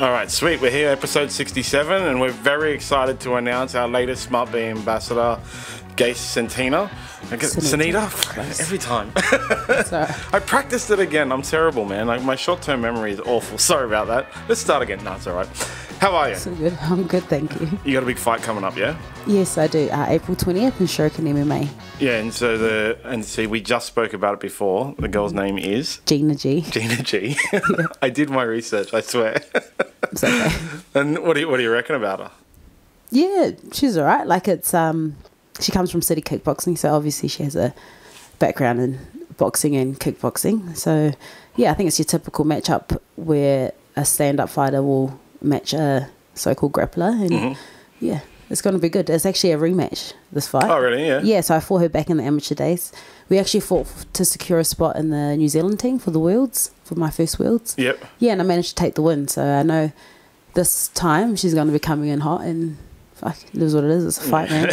All right, sweet. We're here, episode 67, and we're very excited to announce our latest SmartB Ambassador, Gase Sanita. Sanita? Every time. I practiced it again. I'm terrible, man. Like, my short-term memory is awful. Sorry about that. Let's start again. No, it's all right. How are you? So good. I'm good, thank you. You got a big fight coming up, yeah? Yes, I do. April 20th in Shuriken MMA. Yeah, and see, we just spoke about it before. The girl's name is Gina G. Gina G. Yeah. I did my research, I swear. It's okay. And what do you reckon about her? Yeah, she's all right. Like, it's she comes from city kickboxing, so obviously she has a background in boxing and kickboxing. So yeah, I think it's your typical matchup where a stand-up fighter will match a so-called grappler, and yeah, it's going to be good. It's actually a rematch, this fight. Oh, really? Yeah. Yeah, so I fought her back in the amateur days. We actually fought to secure a spot in the New Zealand team for the Worlds, for my first Worlds. Yep. Yeah, and I managed to take the win, so I know this time she's going to be coming in hot, and fuck, it is what it is. It's a fight, man.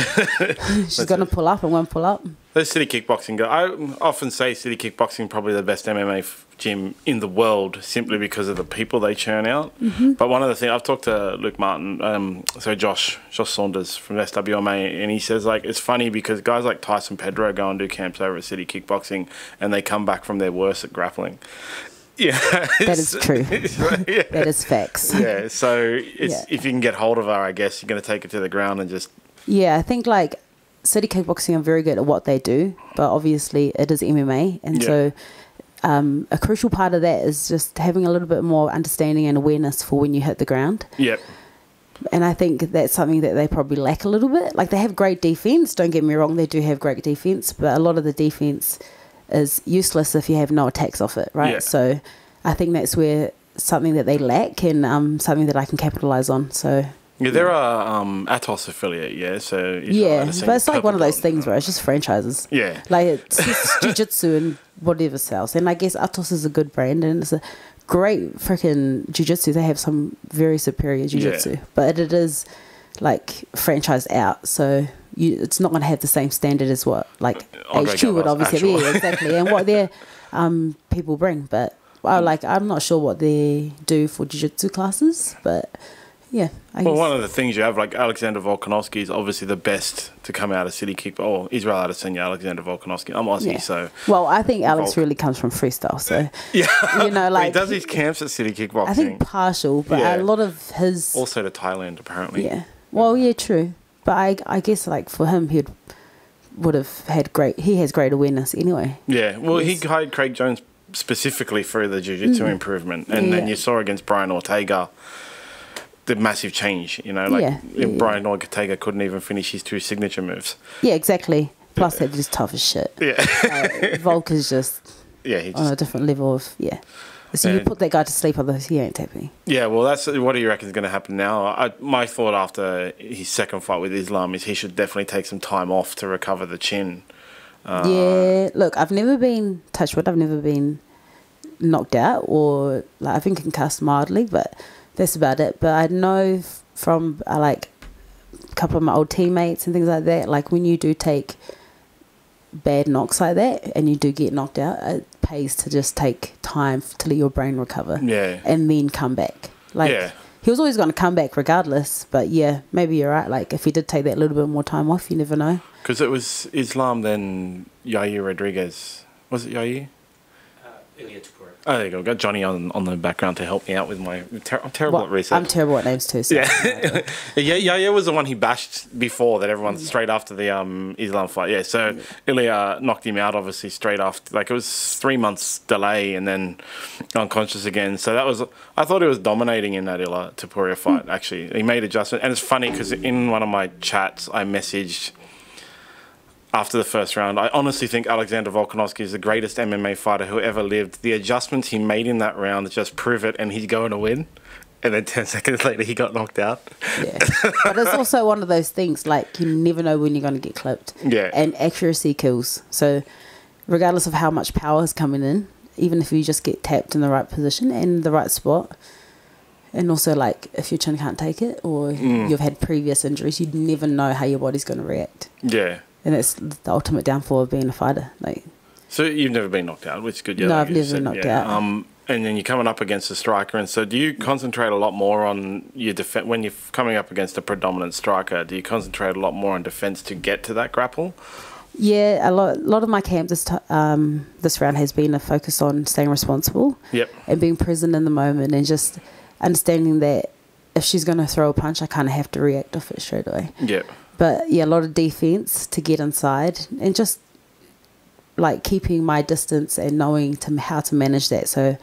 She's going to pull up and won't pull up. Those city kickboxing guys, I often say city kickboxing probably the best MMA gym in the world simply because of the people they churn out. But one of the things, I've talked to Luke Martin, so Josh Saunders from SWMA, and he says, like, it's funny because guys like Tyson Pedro go and do camps over at city kickboxing and they come back from their worst at grappling. Yeah, that is true. Yeah. That is facts. Yeah, so if you can get hold of her, I guess you're going to take it to the ground and just... Yeah, I think, like, city kickboxing are very good at what they do, but obviously it is MMA, and so a crucial part of that is just having a little bit more understanding and awareness for when you hit the ground. Yep. And I think that's something that they probably lack a little bit. Like, they have great defense, don't get me wrong, they do have great defense, but a lot of the defense is useless if you have no attacks off it, right? Yeah. So I think that's where something that they lack, and something that I can capitalize on. So yeah, they're a Atos affiliate, yeah. So yeah, but it's like one of those things where it's just franchises. Yeah, like it's just jiu-jitsu and whatever sells. And I guess Atos is a good brand, and it's a great freaking jiu-jitsu. They have some very superior jiu-jitsu, but it is like franchised out, so it's not going to have the same standard as what like HQ would obviously be. Exactly, and what their people bring. But I'm not sure what they do for jiu-jitsu classes, but yeah. Well, one of the things you have, like Alexander Volkanovski is obviously the best to come out of city kick, or Israel Adesanya, Alexander Volkanovski. I'm Aussie, so... Well, I think Alex really comes from freestyle, so... Yeah. You know, like... He does his camps at city kickboxing. I think partial, but a lot of his... Also to Thailand, apparently. Yeah. Well, yeah, true. But I guess, like, for him, he would have had he has great awareness anyway. Yeah. Well, he hired Craig Jones specifically for the jiu-jitsu improvement, and then you saw against Brian Ortega the massive change, you know, like Brian Ortega couldn't even finish his 2 signature moves. Yeah, exactly. Plus they're just tough as shit. Yeah. Volk is just on a different level of, So you put that guy to sleep, otherwise he ain't tapping. Yeah, well, that's what do you reckon is going to happen now? My thought after his second fight with Islam is he should definitely take some time off to recover the chin. Look, I've never been, touch wood, I've never been knocked out, or like I've been concussed mildly, but that's about it. But I know from like a couple of my old teammates and things like that, like when you do take bad knocks like that and you do get knocked out, it pays to just take time to let your brain recover and then come back. Like he was always going to come back regardless, but yeah, maybe you're right. Like if he did take that little bit more time off, you never know. Because it was Islam, then Yair Rodriguez. Was it Yair? Oh, there you go. Got Johnny on the background to help me out with my... I'm terrible at research. I'm terrible at names too. So yeah, was the one he bashed before that everyone straight after the Islam fight. Yeah, so Ilya knocked him out obviously straight after. Like it was 3 months delay and then unconscious again. So that was... I thought he was dominating in that Ilya Topuria fight, actually. He made adjustments. And it's funny because in one of my chats I messaged... After the first round, I honestly think Alexander Volkanovski is the greatest MMA fighter who ever lived. The adjustments he made in that round just prove it, and he's going to win. And then 10 seconds later, he got knocked out. Yeah. But it's also one of those things, like, you never know when you're going to get clipped. Yeah. And accuracy kills. So, regardless of how much power is coming in, even if you just get tapped in the right position and the right spot, and also, like, if your chin can't take it or you've had previous injuries, you never know how your body's going to react. Yeah. And that's the ultimate downfall of being a fighter. Like, so you've never been knocked out, which is good. No, I've never been knocked out. and then you're coming up against a striker. And so do you concentrate a lot more on your defense when you're coming up against a predominant striker? Do you concentrate a lot more on defense to get to that grapple? Yeah, a lot of my camp this round has been a focus on staying responsible. Yep. And being present in the moment and just understanding that if she's going to throw a punch, I kind of have to react off it straight away. Yeah. But yeah, a lot of defense to get inside and just like keeping my distance and knowing how to manage that. So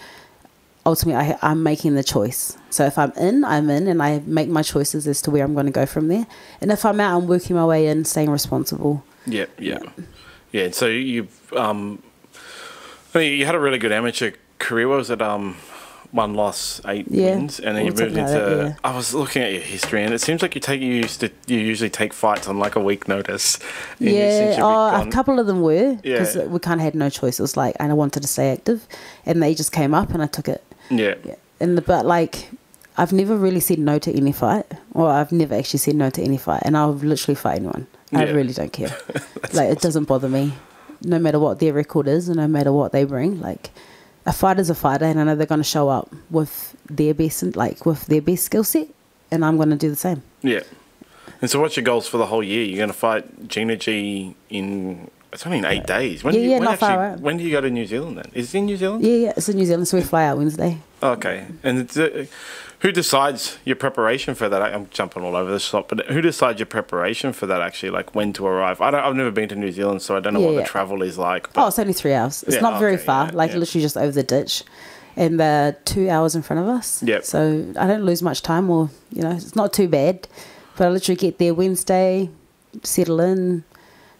ultimately, I'm making the choice. So if I'm in, and I make my choices as to where I'm going to go from there. And if I'm out, I'm working my way in, staying responsible. Yeah. So you had a really good amateur career. What was it? 1 loss, 8 wins, and then you moved into. I was looking at your history, and it seems like you usually take fights on like a week notice. A couple of them were because we kind of had no choice. It was like I wanted to stay active, and they just came up, and I took it. Yeah. But like, I've never really said no to any fight, or I've never actually said no to any fight, and I'll literally fight anyone. I really don't care. Like awesome. It doesn't bother me, no matter what their record is, and no matter what they bring. Like. A fighter's a fighter, and I know they're going to show up with their best, skill set, and I'm going to do the same. Yeah. And so, what's your goals for the whole year? You're going to fight Gina G in. It's only in 8 days. When far out. When do you go to New Zealand then? Is it in New Zealand? Yeah, it's in New Zealand, so we fly out Wednesday. Okay. And who decides your preparation for that? I'm jumping all over the shop, but who decides your preparation for that actually, like when to arrive? I've never been to New Zealand, so I don't know what the travel is like. But it's only 3 hours. It's not very far, literally just over the ditch. And they're 2 hours in front of us. Yep. So I don't lose much time or, it's not too bad. But I literally get there Wednesday, settle in,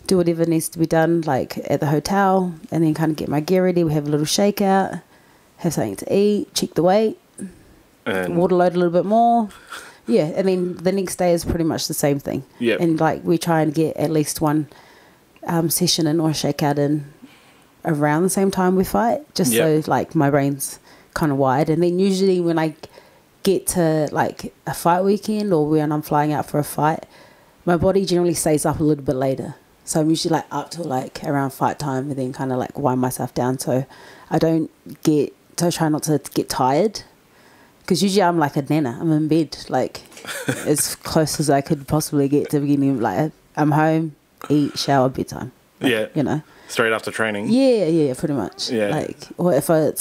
do whatever needs to be done, like at the hotel, and then kind of get my gear ready. We have a little shakeout, have something to eat, check the weight, water load a little bit more. Yeah, and then the next day is pretty much the same thing. Yep. And like we try and get at least one session in or a shakeout in around the same time we fight, just so like my brain's kind of wired. And then usually when I get to like a fight weekend or when I'm flying out for a fight, my body generally stays up a little bit later. So I'm usually like up till like around fight time and then kind of like wind myself down so I try not to get tired. Because usually I'm like a nana. I'm in bed, like as close as I could possibly get to the beginning. Like I'm home, eat, shower, bedtime. Like, straight after training. Yeah, pretty much. Yeah. Like, or if I'm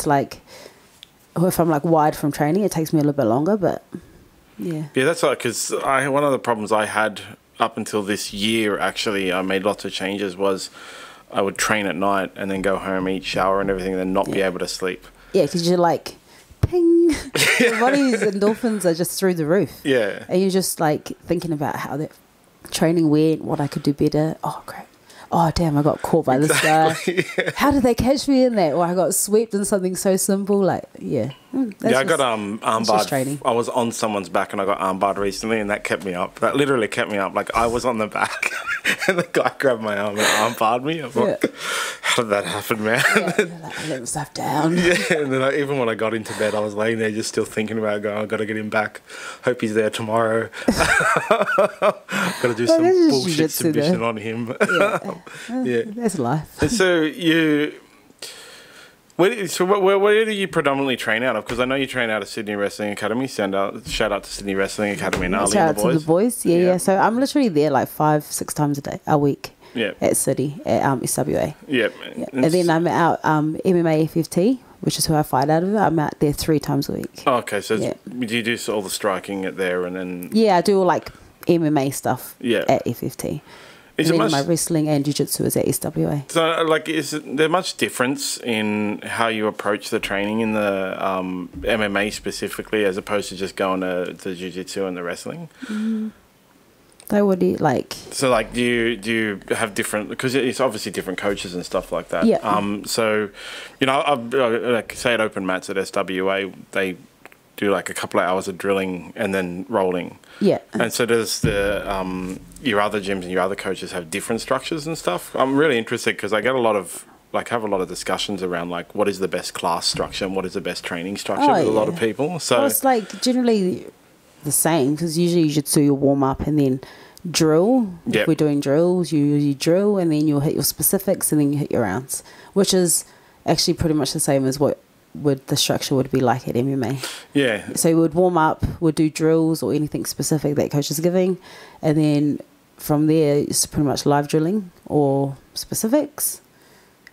like wired from training, it takes me a little bit longer. But yeah. Yeah, that's like because one of the problems I had up until this year, actually, I made lots of changes. Was I would train at night and then go home, eat, shower, and everything, and then not be able to sleep. Yeah, because you're like. Ping. Your body's endorphins are just through the roof. Yeah. And you're just like thinking about how that training went, what I could do better. Oh, crap. Oh, damn, I got caught by this guy. Yeah. How did they catch me in that? Or I got swept in something so simple. Like, I got armbarred. Training. I was on someone's back and I got armbarred recently and that kept me up. That literally kept me up. Like, I was on the back and the guy grabbed my arm and armbarred me. I'm like, how did that happen, man? I let myself down. Yeah, and then even when I got into bed, I was laying there just still thinking about going, I've got to get him back. Hope he's there tomorrow. Got to do some bullshit submission on him. Yeah. That's life. And so where do you predominantly train out of? Because I know you train out of Sydney Wrestling Academy. Shout out to Sydney Wrestling Academy and Ali and the boys. Shout out to the boys. Yeah. So I'm literally there like 5-6 times a week. Yeah. At City at SWA. Yeah. And then I'm out MMA FFT, which is who I fight out of. I'm out there 3 times a week. Oh, okay, so do you do all the striking at there and then? Yeah, I do all like MMA stuff at FFT. And then my wrestling and jiu-jitsu is at SWA. So, like, is there much difference in how you approach the training in the MMA specifically as opposed to just going to the jiu-jitsu and the wrestling? So what do you like? So, like, do you have different... Because it's obviously different coaches and stuff like that. Yeah. So, like, say at Open Mats at SWA, they do like a couple of hours of drilling and then rolling. Yeah. And so does your other gyms and your other coaches have different structures and stuff? I'm really interested because I get have a lot of discussions around like what is the best class structure and what is the best training structure with a lot of people. So it's like generally the same because usually you should do your warm up and then drill. Yep. If we're doing drills, you drill and then you'll hit your specifics and then you hit your rounds, which is actually pretty much the same as what would the structure would be like at MMA. Yeah. So we would warm up, would do drills or anything specific that coach is giving, and then from there it's pretty much live drilling or specifics,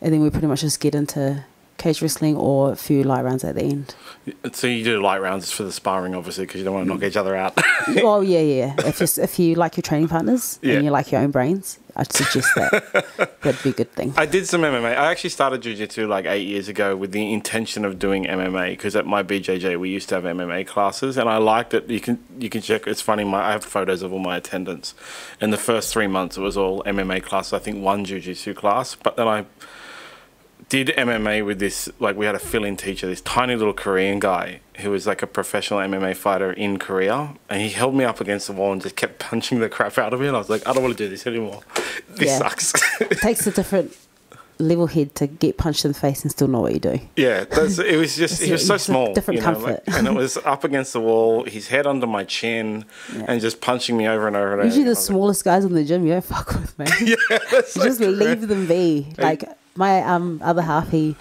and then we pretty much just get into cage wrestling or a few light rounds at the end. So you do light rounds for the sparring, obviously, because you don't want to knock each other out. Oh yeah. If you like your training partners and you like your own brains, I'd suggest that. That'd be a good thing. I did some MMA. I actually started jiu-jitsu like 8 years ago with the intention of doing MMA, because at my BJJ we used to have MMA classes, and I liked it. You can check. It's funny. I have photos of all my attendance. In the first 3 months, it was all MMA classes. I think one jiu-jitsu class, but then I did MMA with this, like, we had a fill-in teacher, this tiny little Korean guy who was like a professional MMA fighter in Korea, and he held me up against the wall and just kept punching the crap out of me, and I was like, I don't want to do this anymore. This sucks. It takes a different level head to get punched in the face and still know what you're doing. Yeah, it was just, he was so small. Different comfort. And it was up against the wall, his head under my chin, and just punching me over and over and over. Usually the smallest guys in the gym, you don't fuck with, man. Yeah, that's you just leave them be. Like, my other half, he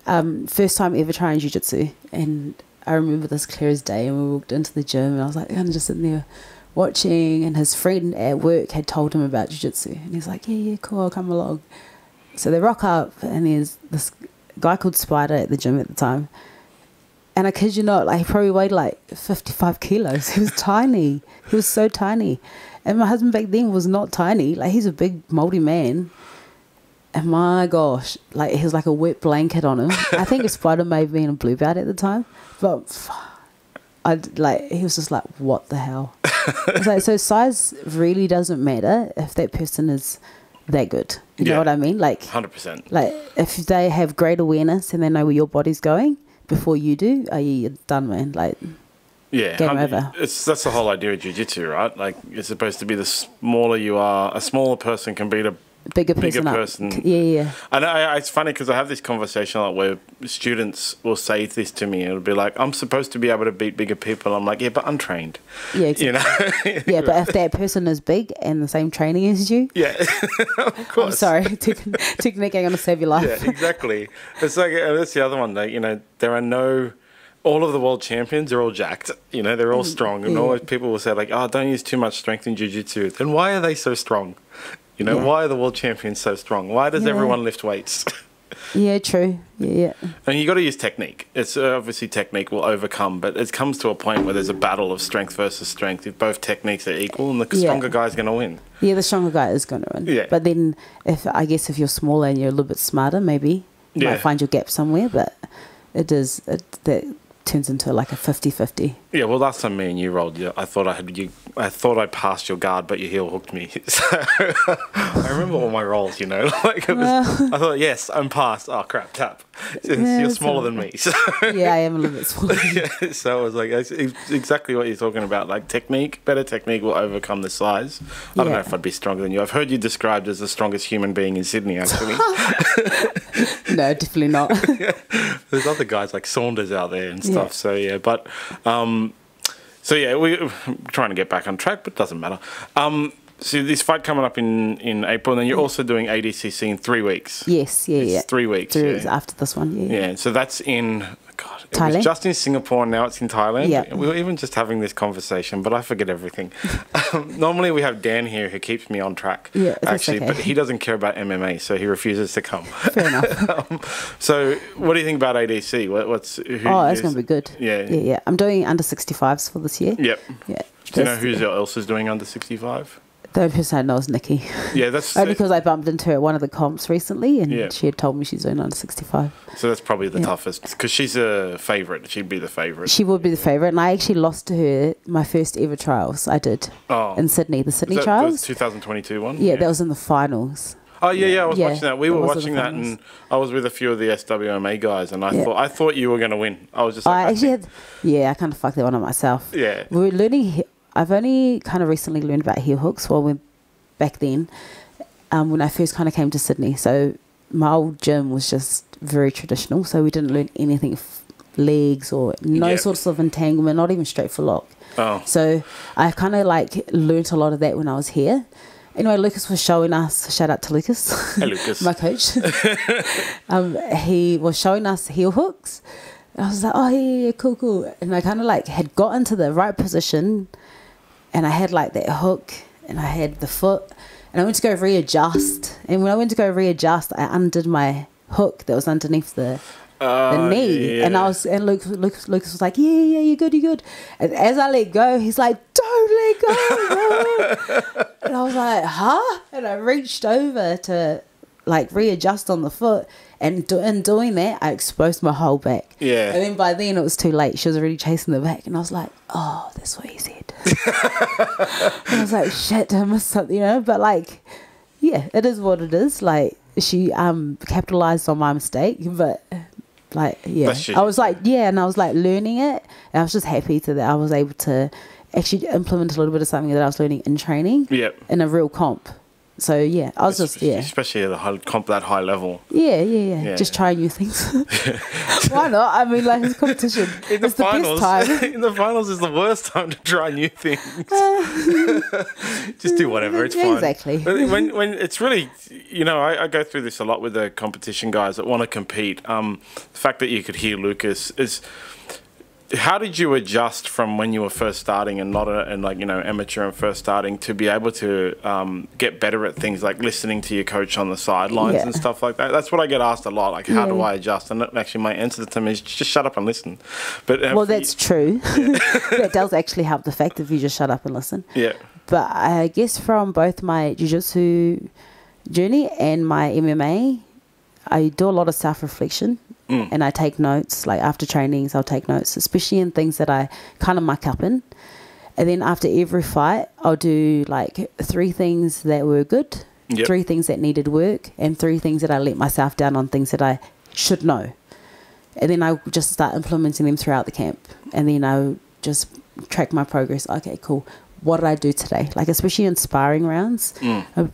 first time ever trying jiu-jitsu, and I remember this clear as day, and we walked into the gym and I was like, I'm just sitting there watching, and his friend at work had told him about jiu-jitsu, and he's like, yeah, cool, I'll come along. So they rock up, and there's this guy called Spider at the gym at the time, and I kid you not, like, he probably weighed like 55 kilos. He was tiny. He was so tiny. And my husband back then was not tiny. Like, he's a big moldy man. And my gosh, like, he was like a wet blanket on him. I think Spider may have been a blue belt at the time, but he was just like, what the hell? It's like, so size really doesn't matter if that person is that good. You know what I mean? Like, 100%. Like, if they have great awareness and they know where your body's going before you do, you're done, man. Like, yeah, game over. That's the whole idea of jiu-jitsu, right? Like, it's supposed to be the smaller you are, a smaller person can beat a bigger person. Yeah. And it's funny because I have this conversation like where students will say this to me, and it'll be like, I'm supposed to be able to beat bigger people. I'm like, yeah, but untrained. Yeah, exactly. You know? Yeah, but if that person is big and the same training as you, yeah, of course. I'm sorry, technique ain't gonna save your life. Yeah, exactly. It's like, that's the other one. Like, you know, there are no. All of the world champions are all jacked. You know, they're all strong, and always people will say like, oh, don't use too much strength in jiu-jitsu. Then why are they so strong? You know, why are the world champions so strong? Why does everyone lift weights? Yeah, true. Yeah. And you got to use technique. It's obviously technique will overcome, but it comes to a point where there's a battle of strength versus strength. If both techniques are equal, and the stronger guy's going to win. Yeah, the stronger guy is going to win. Yeah. But then, if you're smaller and you're a little bit smarter, maybe you might find your gap somewhere. But that turns into like a 50-50. Yeah, well, last time me and you rolled, I thought I passed your guard, but your heel hooked me. So I remember all my rolls, you know. Like, I thought, yes, I'm passed. Oh crap, tap. You're smaller than me. So. Yeah, I am a little bit smaller. Yeah, so I was like, it's exactly what you're talking about. Like, better technique will overcome the size. I don't know if I'd be stronger than you. I've heard you described as the strongest human being in Sydney, actually. No, definitely not. There's other guys like Saunders out there and stuff. So yeah, but we're trying to get back on track, but it doesn't matter. So this fight coming up in April, and then you're also doing ADCC in 3 weeks. Yes, yeah. 3 weeks. 3 weeks after this one, Yeah, so that's in Thailand? It was just in Singapore, and now it's in Thailand. Yeah. We were even just having this conversation, but I forget everything. Normally we have Dan here who keeps me on track, actually, but he doesn't care about MMA, so he refuses to come. Fair enough. So what do you think about ADC? It's going to be good. Yeah. I'm doing under 65s for this year. Yep. Yeah. Do you know who else is doing under 65? The only person I know is Nikki. Yeah, that's only because I bumped into her at one of the comps recently, and she had told me she's doing under 65. So that's probably the toughest, because she's a favourite. She'd be the favourite. She would be the favourite, and I actually lost to her my first ever trials. I did in Sydney, the Sydney trials. The 2022 one. Yeah, that was in the finals. Oh yeah, I was watching that. We were watching that, and I was with a few of the SWMA guys, and I thought you were going to win. I was just like, I kind of fucked that one up myself. Yeah, we were learning. I've only kind of recently learned about heel hooks. Well, back then, when I first kind of came to Sydney, so my old gym was just very traditional. So we didn't learn anything, legs or no sorts of entanglement, not even straight for lock. Oh, so I kind of like learnt a lot of that when I was here. Anyway, Lucas was showing us, shout out to Lucas, Hey, Lucas. my coach. He was showing us heel hooks. And I was like, oh, yeah, cool. And I kind of like had got into the right position, and I had like that hook, and I had the foot, and I went to go readjust. And when I went to go readjust, I undid my hook that was underneath the knee. Yeah. And Lucas was like, yeah, you're good. And as I let go, he's like, don't let go. And I was like, huh? And I reached over to like readjust on the foot, and in doing that, I exposed my whole back. Yeah. And then by then it was too late. She was already chasing the back, and I was like, oh, that's what he said. And I was like, shit, I missed something, But like, yeah, it is what it is. Like, she capitalized on my mistake, but like, yeah, I was like, yeah, and I was like learning it, and I was just happy that I was able to actually implement a little bit of something that I was learning in training. Yep. In a real comp. So yeah, I was especially at a that high level. Yeah. Just try new things. Why not? I mean, like, it's competition. In the it's the finals, best time. In the finals is the worst time to try new things. Just do whatever. It's fine. Exactly. But when it's really, I go through this a lot with the competition guys that want to compete. The fact that you could hear Lucas is. How did you adjust from when you were first starting and not amateur and first starting to be able to get better at things like listening to your coach on the sidelines and stuff like that? That's what I get asked a lot. Like, how do I adjust? And actually, my answer to them is just shut up and listen. But well, that's true. That does actually help the fact if you just shut up and listen. Yeah. But I guess from both my jiu-jitsu journey and my MMA, I do a lot of self-reflection. And I take notes, like after trainings, I'll take notes, especially in things that I kind of muck up in. And then after every fight, I'll do like 3 things that were good, 3 things that needed work, and 3 things that I let myself down on, things that I should know. And then I'll just start implementing them throughout the camp. And then I'll just track my progress. Okay, cool. What did I do today? Like, especially in sparring rounds,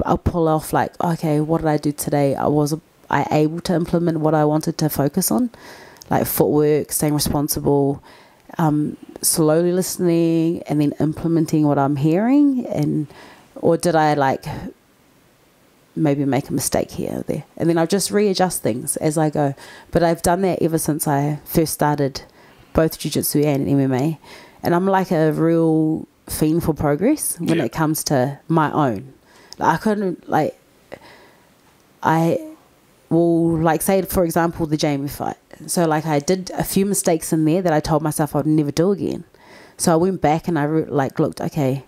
I'll pull off like, okay, what did I do today? Was I able to implement what I wanted to focus on, like footwork, staying responsible, slowly listening, and then implementing what I'm hearing, or did I like maybe make a mistake here or there? And then I'll just readjust things as I go. But I've done that ever since I first started both jiu-jitsu and MMA, and I'm like a real fiend for progress when it comes to my own. Like, I couldn't well, like, say, for example, the Jamie fight. So, like, I did a few mistakes in there that I told myself I'd never do again. So I went back and I, looked, okay,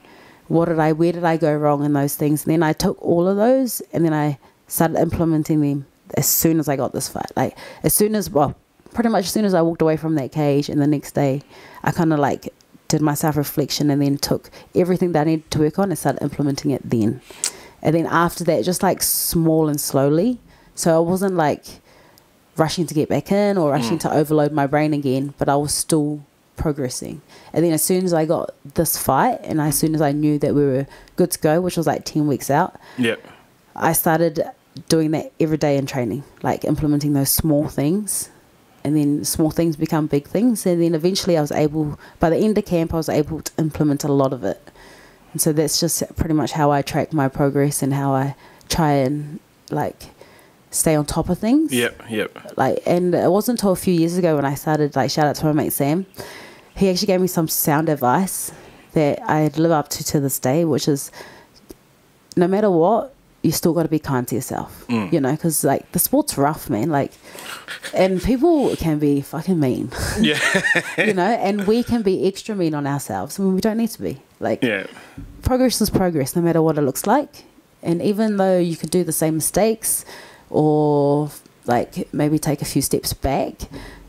where did I go wrong in those things? And then I took all of those and then I started implementing them as soon as I got this fight. Like, pretty much as soon as I walked away from that cage, and the next day I kind of, like, did my self-reflection and then took everything that I needed to work on and started implementing it then. And then after that, just, like, small and slowly. So I wasn't like rushing to get back in or rushing to overload my brain again, but I was still progressing. And then as soon as I got this fight and as soon as I knew that we were good to go, which was like 10 weeks out, I started doing that every day in training, like implementing those small things. And then small things become big things. And then eventually by the end of camp, I was able to implement a lot of it. And so that's just pretty much how I track my progress and how I try and like stay on top of things. Like, and it wasn't until a few years ago when I started, like, shout out to my mate Sam. He actually gave me some sound advice that I live up to this day, which is no matter what, you still got to be kind to yourself, because like the sport's rough, man. Like, and people can be fucking mean, and we can be extra mean on ourselves when we don't need to be. Like, progress is progress, no matter what it looks like. And even though you could do the same mistakes, or like maybe take a few steps back,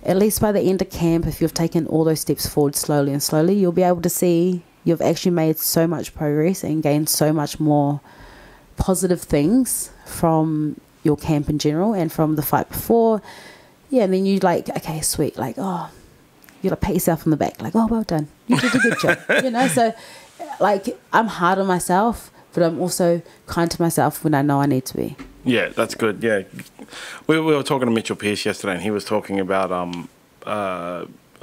at least by the end of camp, if you've taken all those steps forward slowly and slowly, you'll be able to see you've actually made so much progress and gained so much more positive things from your camp in general and from the fight before. And then you like, okay, sweet, like, oh, you gotta pat yourself on the back, like, oh, well done, you did a good job. So like, I'm hard on myself, but I'm also kind to myself when I know I need to be. Yeah, that's good. Yeah, we were talking to Mitchell Pearce yesterday, and he was talking about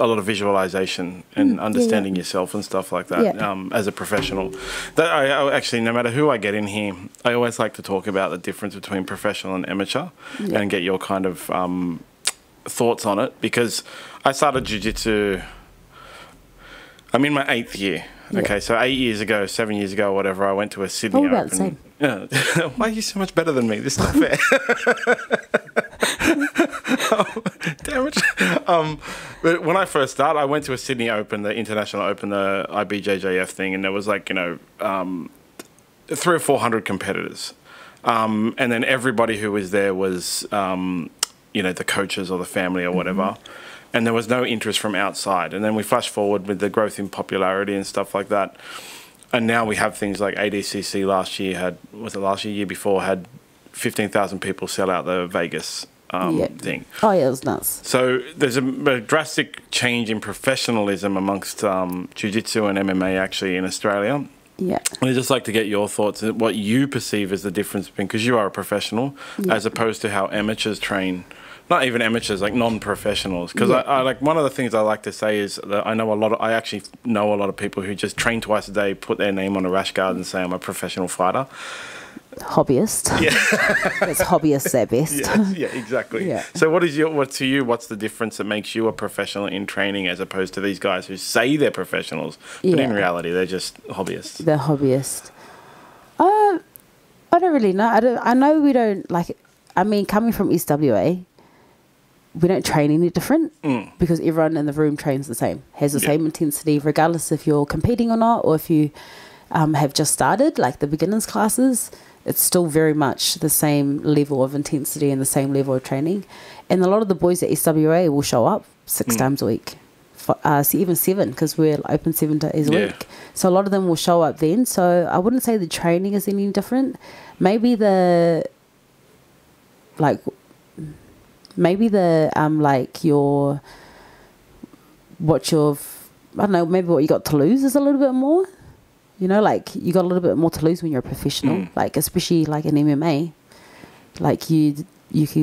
a lot of visualization and understanding yourself and stuff like that as a professional. That I actually, no matter who I get in here, I always like to talk about the difference between professional and amateur and get your kind of thoughts on it, because I started jiu-jitsu, I'm in my 8th year. Okay, so 8 years ago, 7 years ago, whatever, I went to a Sydney Open. About the same. Yeah. Why are you so much better than me? This is not fair. Damn it. But when I first started, I went to a Sydney Open, the International Open, the IBJJF thing, and there was like, 300 or 400 competitors. And then everybody who was there was, the coaches or the family or whatever. And there was no interest from outside. And then we flash forward with the growth in popularity and stuff like that. And now we have things like ADCC year before had 15,000 people sell out the Vegas thing. Oh, yeah, it was nuts. So there's a drastic change in professionalism amongst jiu-jitsu and MMA actually in Australia. Yeah. And I'd just like to get your thoughts on what you perceive as the difference between, because you are a professional, as opposed to how amateurs train. Not even amateurs, like non-professionals. Because I like, one of the things I like to say is that I actually know a lot of people who just train twice a day, put their name on a rash guard and say, I'm a professional fighter. Hobbyist. Yeah. It's hobbyists at best. Yeah, exactly. Yeah. So what's the difference that makes you a professional in training as opposed to these guys who say they're professionals, but in reality, they're just hobbyists? They're hobbyists. I don't really know. I know we don't, like, I mean, coming from East WA, we don't train any different because everyone in the room trains the same, has the same intensity, regardless if you're competing or not, or if you have just started, like the beginners classes, it's still very much the same level of intensity and the same level of training. And a lot of the boys at SWA will show up 6 times a week, even 7, because we're open 7 days a week. So a lot of them will show up then. So I wouldn't say the training is any different. Maybe maybe what you got to lose is a little bit more. Like you got a little bit more to lose when you're a professional, like especially like in MMA, like you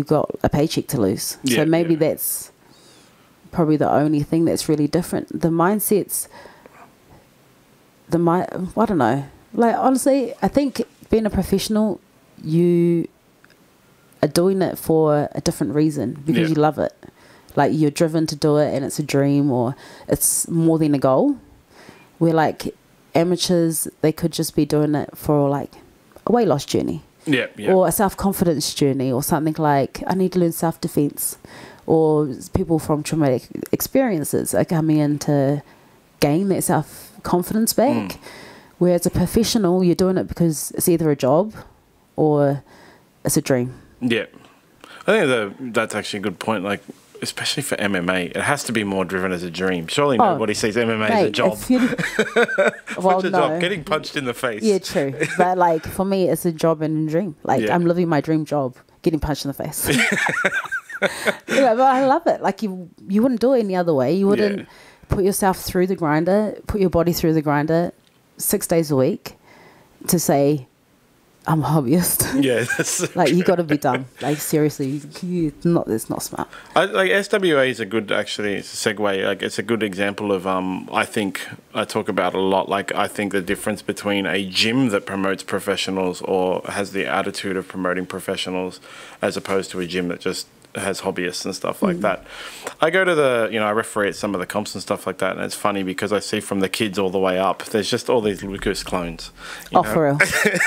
got a paycheck to lose. So maybe that's probably the only thing that's really different. The mindsets, I don't know. Like honestly, I think being a professional, you are doing it for a different reason, because you love it. Like you're driven to do it and it's a dream, or it's more than a goal. Where like amateurs, they could just be doing it for like a weight loss journey. Or a self-confidence journey, or something like I need to learn self-defense, or people from traumatic experiences are coming in to gain that self-confidence back. Whereas a professional, you're doing it because it's either a job or it's a dream. I think that's actually a good point. Like, especially for MMA, it has to be more driven as a dream. Surely nobody sees MMA as a job. Job? Getting punched in the face. Yeah, true. But like for me, it's a job and a dream. Like I'm living my dream job, getting punched in the face. But I love it. Like you wouldn't do it any other way. You wouldn't put yourself through the grinder, put your body through the grinder 6 days a week to say, I'm a hobbyist. Yeah, that's like you got to be done. Like seriously, it's not smart. Like SWA is a good actually segue. Like it's a good example of I think I talk about a lot. Like I think the difference between a gym that promotes professionals or has the attitude of promoting professionals, as opposed to a gym that just has hobbyists and stuff like that. I go to I referee at some of the comps and stuff like that, and it's funny because I see from the kids all the way up, there's just all these Lucas clones. For real.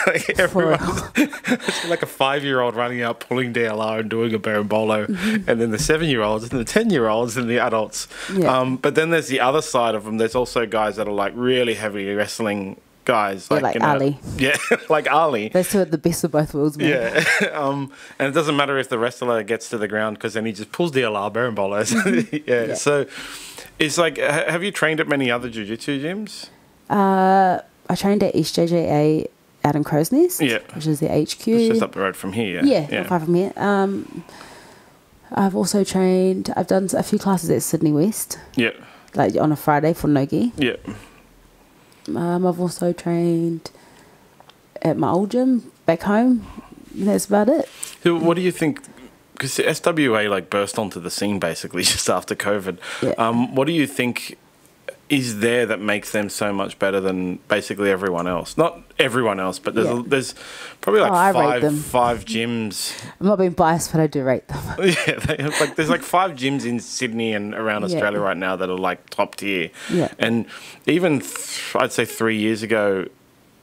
Like it's like a 5-year-old running out pulling DLR and doing a berimbolo, and then the 7-year-olds and the 10-year-olds and the adults. But then there's the other side of them. There's also guys that are like really heavy wrestling guys, like Ali. Yeah, like Ali. Those two are the best of both worlds, man. Yeah. And it doesn't matter if the wrestler gets to the ground, because then he just pulls DLR berimbolos. So it's like, have you trained at many other jiu-jitsu gyms? I trained at SJJA out in Crow's Nest, which is the HQ. It's just up the road from here. Not far from here. I've also trained, I've done a few classes at Sydney West. Like on a Friday for no-gi. I've also trained at my old gym back home. That's about it. So what do you think, because SWA like burst onto the scene basically just after COVID. Yeah. What do you think is there that makes them so much better than basically everyone else? Not everyone else, but there's probably like five gyms. I'm not being biased, but I do rate them. Yeah, there's like 5 gyms in Sydney and around Australia right now that are like top tier. Yeah. And even I'd say 3 years ago,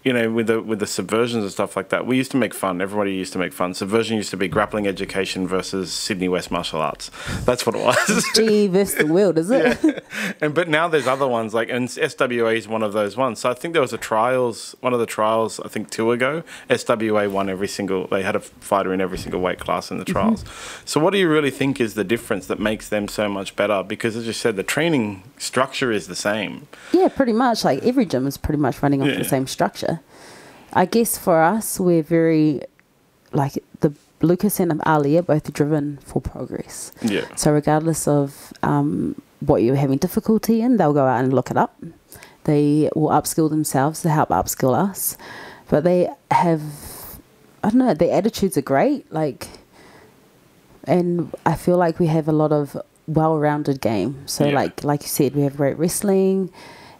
you know, with the subversions and stuff like that, we used to make fun. Everybody used to make fun. Subversion used to be grappling education versus Sydney West martial arts. That's what it was. G versus the world, is it? Yeah. But now there's other ones, like, and SWA is one of those ones. So I think there was one of the trials, I think 2 ago, SWA won they had a fighter in every single weight class in the trials. So what do you really think is the difference that makes them so much better? Because as you said, the training structure is the same. Yeah, pretty much. Like every gym is pretty much running off the same structure. I guess for us, we're very, like, Lucas and Ali are both driven for progress. Yeah. So regardless of what you're having difficulty in, they'll go out and look it up. They will upskill themselves to help upskill us. But they have, I don't know, their attitudes are great. Like, and I feel like we have a lot of well-rounded game. So like you said, we have great wrestling.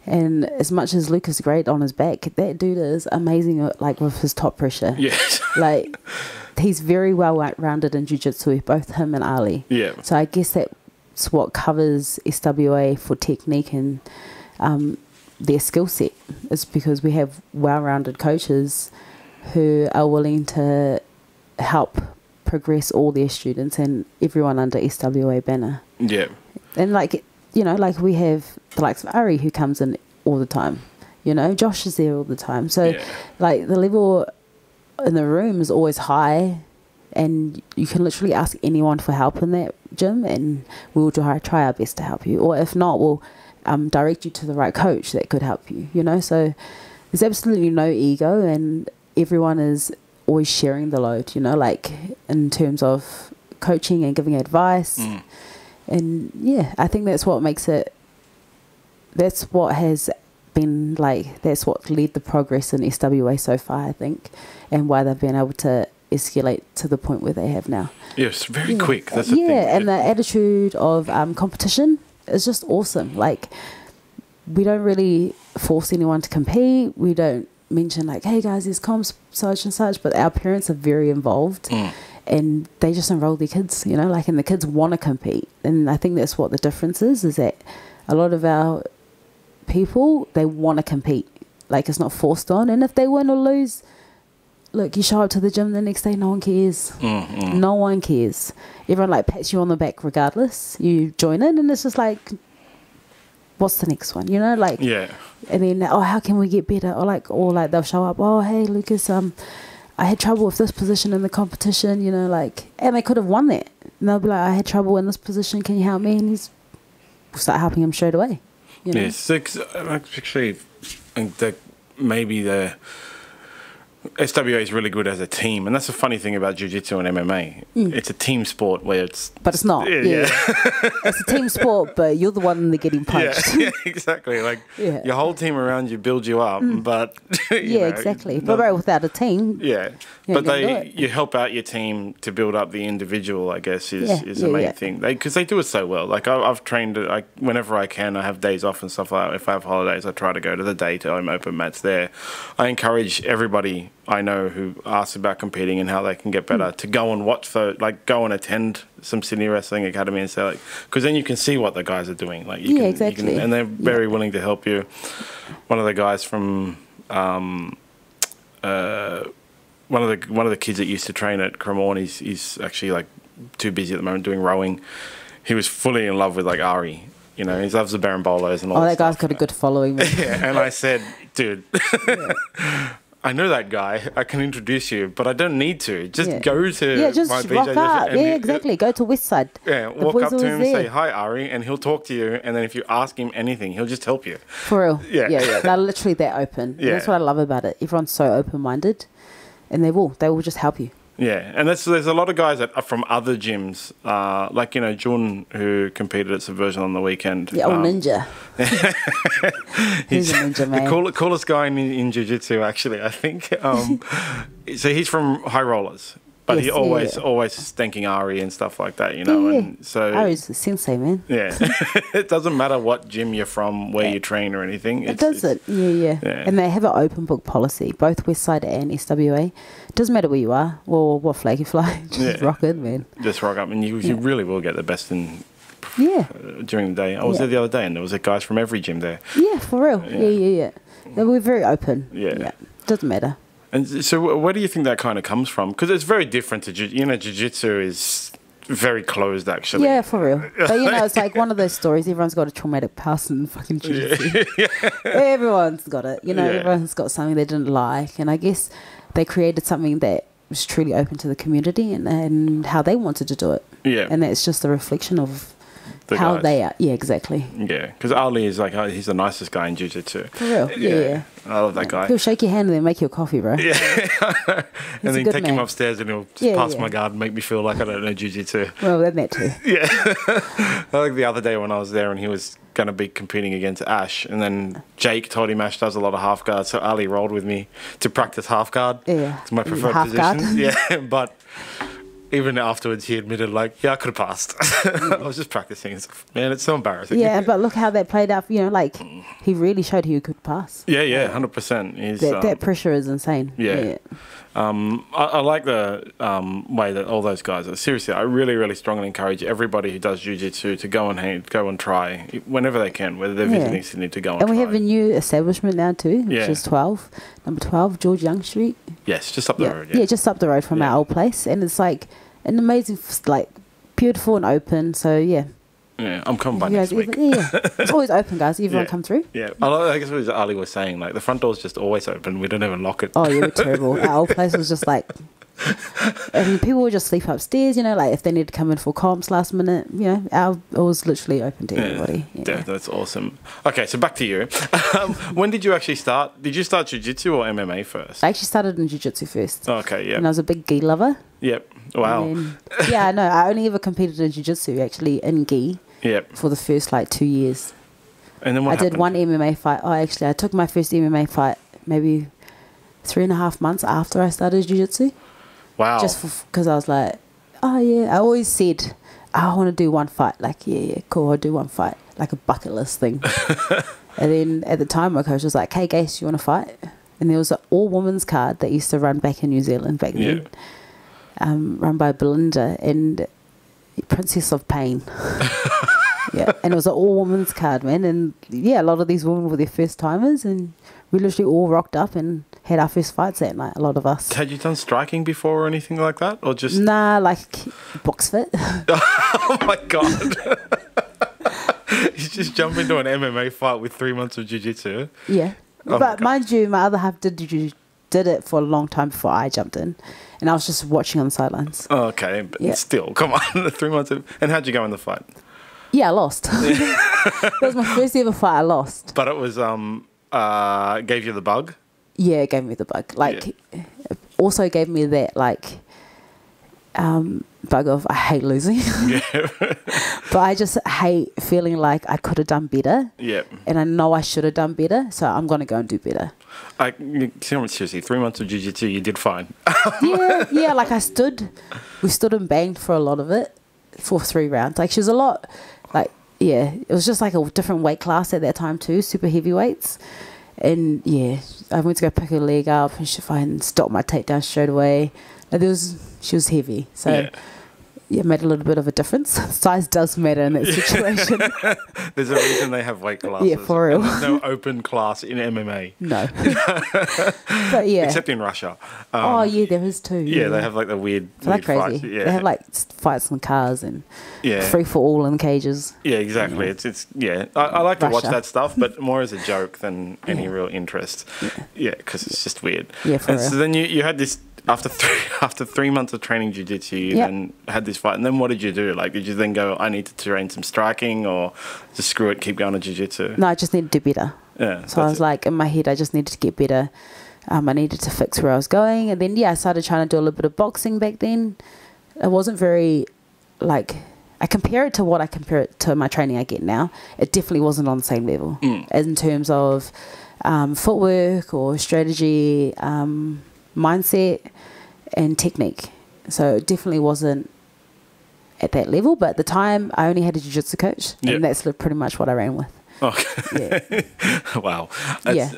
And as much as Luke is great on his back, that dude is amazing, like, with his top pressure. Yes. Like, he's very well-rounded in jiu-jitsu, both him and Ali. Yeah. So I guess that's what covers SWA for technique and their skill set, is because we have well-rounded coaches who are willing to help progress all their students and everyone under SWA banner. Yeah. And, like, you know, like, we have the likes of Ari who comes in all the time. You know, Josh is there all the time. So, like, the level in the room is always high, and you can literally ask anyone for help in that gym, and we'll try our best to help you. Or if not, we'll direct you to the right coach that could help you, you know. So there's absolutely no ego, and everyone is always sharing the load, you know, like, in terms of coaching and giving advice. And yeah, I think that's what makes it, that's what has been, like, that's what led the progress in SWA so far, I think, and why they've been able to escalate to the point where they have now. Yes, very quick. That's the thing. And the attitude of competition is just awesome. Like, we don't really force anyone to compete. We don't mention, like, hey guys, there's comps such and such, but our parents are very involved. And they just enroll their kids, you know, like, and the kids want to compete. And I think that's what the difference is that a lot of our people, they want to compete. Like, it's not forced on. And if they win or lose, look, you show up to the gym the next day, no one cares. No one cares. Everyone, like, pats you on the back regardless. You join in, and it's just like, what's the next one, you know, like. And then, oh, how can we get better? Or like they'll show up, oh, hey, Lucas, I had trouble with this position in the competition, you know, like, and they could have won that. And they'll be like, I had trouble in this position, can you help me? And we'll start helping him straight away. You know? Yes, actually, I think that maybe the SWA is really good as a team, and that's the funny thing about jiu-jitsu and MMA. It's a team sport where it's... But it's not. It's a team sport, but you're the one that's getting punched. Yeah, exactly. Like, your whole team around you builds you up, but... you know, exactly. But without a team... But you help out your team to build up the individual, I guess, is the main thing. Because they do it so well. Like, I've trained, whenever I can, I have days off and stuff like that. If I have holidays, I try to go to the daytime open mats there. I encourage everybody I know who asks about competing and how they can get better to go and watch, go and attend some Sydney Wrestling Academy and say, like, because then you can see what the guys are doing. Like, exactly. And they're very willing to help you. One of the guys from... one of the kids that used to train at Cremorne, he's actually, like, too busy at the moment doing rowing. He was fully in love with, like, Ari. You know, he loves the Barambolos and all that. Oh, that guy's got a good following. And I said, dude, I know that guy. I can introduce you, but I don't need to. Just go to just my rock BJ. up. Exactly. Go to Westside. Walk up to him and say, hi, Ari, and he'll talk to you. And then if you ask him anything, he'll just help you. For real. They're literally that open. And that's what I love about it. Everyone's so open-minded. And they will just help you. Yeah, and there's a lot of guys that are from other gyms, like, you know, Jun, who competed at Subversion on the weekend. Yeah, Ninja. He's a ninja, man. The coolest guy in jiu-jitsu, actually, I think. So he's from High Rollers. But Yes, he always thanking Ari and stuff like that, Yeah. And so Ari's a sensei, man. yeah, it doesn't matter what gym you're from, where you train or anything. It doesn't. Yeah. And they have an open book policy, both Westside and SWA. Doesn't matter where you are or what flag you fly. Just rock in, man. Just rock up, and you really will get the best in. During the day, I was there the other day, and there was guys from every gym there. Yeah, for real. Yeah. They were very open. Yeah. Doesn't matter. And so, where do you think that kind of comes from? Because it's very different to jiu-jitsu is very closed, actually. Yeah, for real. But it's like one of those stories. Everyone's got a traumatic past in fucking jiu-jitsu. Everyone's got it. Everyone's got something they didn't like, and I guess they created something that was truly open to the community and how they wanted to do it. Yeah, and that's just a reflection of how guys. they are. Yeah, exactly. Yeah, because Ali is he's the nicest guy in jiu-jitsu. For real. Yeah. I love that guy. He'll shake your hand and then make you a coffee, bro. Yeah. And then take him upstairs and he'll just pass my guard and make me feel like I don't know jiu-jitsu. Well, then that too. Yeah. I think the other day when I was there and he was going to be competing against Ash, and then Jake told him Ash does a lot of half guard, so Ali rolled with me to practice half guard. Yeah. It's my preferred half position. Guard. Yeah, but even afterwards he admitted I could have passed. I was just practicing. Man, it's so embarrassing. Yeah, but look how that played out. He really showed he could pass. Yeah, 100%. That pressure is insane. Yeah. I like the way that all those guys are. Seriously, I really, really strongly encourage everybody who does jiu-jitsu to go and try whenever they can, whether they're visiting Sydney, to go and try. And we have a new establishment now too, which is number 12, George Young Street. Yes, just up the road. Yeah, just up the road from our old place. And it's like an amazing, beautiful and open. So, yeah. Yeah, I'm coming by next week. It's always open, guys. Everyone come through. Yeah, I guess what Ali was saying, the front door's just always open. We don't even lock it. Oh, yeah, we're terrible. Our old place was just and people would just sleep upstairs, if they need to come in for comps last minute, it was literally open to everybody. Yeah, that's awesome. Okay, so back to you. When did you actually start? Did you start jiu-jitsu or MMA first? I actually started in jiu-jitsu first. Okay, yeah. And I was a big gi lover. Yep. Wow. I only ever competed in jiu-jitsu, actually, in gi. Yep. For the first 2 years. And then what happened? I did one MMA fight. Oh, actually, I took my first MMA fight maybe 3.5 months after I started jiu-jitsu. Wow. Just because I was like, oh yeah, I always said, I want to do one fight. Cool, I'll do one fight. Like a bucket list thing. And then at the time, my coach was like, hey, Gase, you want to fight? And there was an all-women's card that used to run back in New Zealand back then. Run by Belinda and Princess of Pain. And it was an all-women's card, man. And a lot of these women were their first timers, and we literally all rocked up and had our first fights that night, a lot of us. Had you done striking before or anything like that? Or just... Nah, box fit. Oh my God. You just jump into an MMA fight with 3 months of jiu-jitsu. Yeah. But mind you, my other half did it for a long time before I jumped in. And I was just watching on the sidelines. Oh, okay, but still, come on, 3 months of... And how'd you go in the fight? Yeah, I lost. That was my first ever fight. I lost. But it was gave you the bug? Yeah, it gave me the bug. Also gave me that bug of I hate losing. But I just hate feeling like I could have done better. Yeah. And I know I should have done better, so I'm going to go and do better. Seriously, 3 months of jiu-jitsu, you did fine. We stood and banged for a lot of it for 3 rounds. She was a lot, it was just a different weight class at that time too, super heavyweights. And I went to go pick her leg up and she stopped my takedown straight away. She was heavy, so it made a little bit of a difference. Size does matter in that situation. There's a reason they have weight classes. Yeah, for real. There's no open class in MMA. No. But except in Russia. There is too. Yeah, they have the weird crazy. Fights. Yeah. They have fights in cars and free for all in cages. Yeah, exactly. It's I like to watch that stuff, but more as a joke than any real interest. Yeah, because it's just weird. Yeah, for real. So then you had this. After 3 months of training jiu-jitsu, you then had this fight. And then what did you do? Did you then go, I need to train some striking, or just screw it, keep going to jiu-jitsu? No, I just needed to do better. Yeah. So I was in my head, I just needed to get better. I needed to fix where I was going. And then, I started trying to do a little bit of boxing back then. It wasn't very, I compare it to what I compare it to my training I get now. It definitely wasn't on the same level. As in terms of footwork or strategy, mindset and technique. So it definitely wasn't at that level. But at the time, I only had a jiu-jitsu coach. And that's pretty much what I ran with. Okay. Yeah. Wow. Yeah.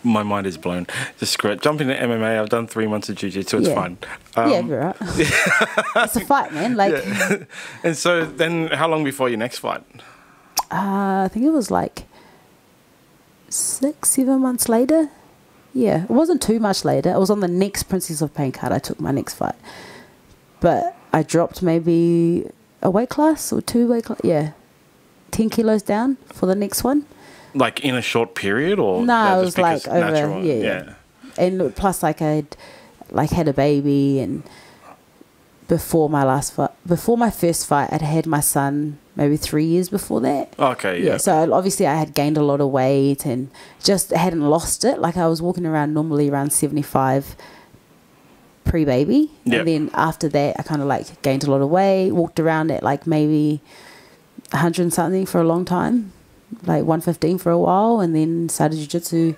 My mind is blown. Just screw it. Jump into MMA. I've done 3 months of jiu-jitsu. It's fine. Yeah, you're right. It's a fight, man. Like. Yeah. And so then how long before your next fight? I think it was like 6-7 months later. Yeah, it wasn't too much later. It was on the next Princess of Pain card I took my next fight. But I dropped maybe a weight class or 2 weight class. Yeah. 10 kilos down for the next one. Like in a short period, or no, it was like over natural? yeah. And plus, like I'd had a baby, and before my first fight, I'd had my son maybe 3 years before that. Okay, yeah. So obviously, I had gained a lot of weight and just hadn't lost it. Like I was walking around normally around 75 pre-baby, and then after that, I kind of like gained a lot of weight. Walked around at like maybe 100 something for a long time, like 115 for a while, and then started jiu-jitsu,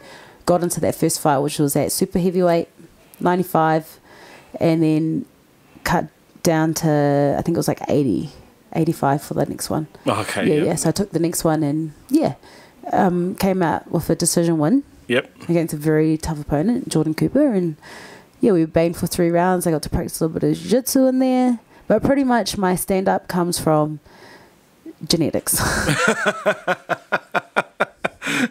got into that first fight, which was at super heavyweight, 95, and then cut down to, I think it was like 85 for the next one. Okay. Yeah. So I took the next one and came out with a decision win. Yep. Against a very tough opponent, Jordan Cooper, and we banged for 3 rounds. I got to practice a little bit of jiu-jitsu in there, but pretty much my stand-up comes from genetics.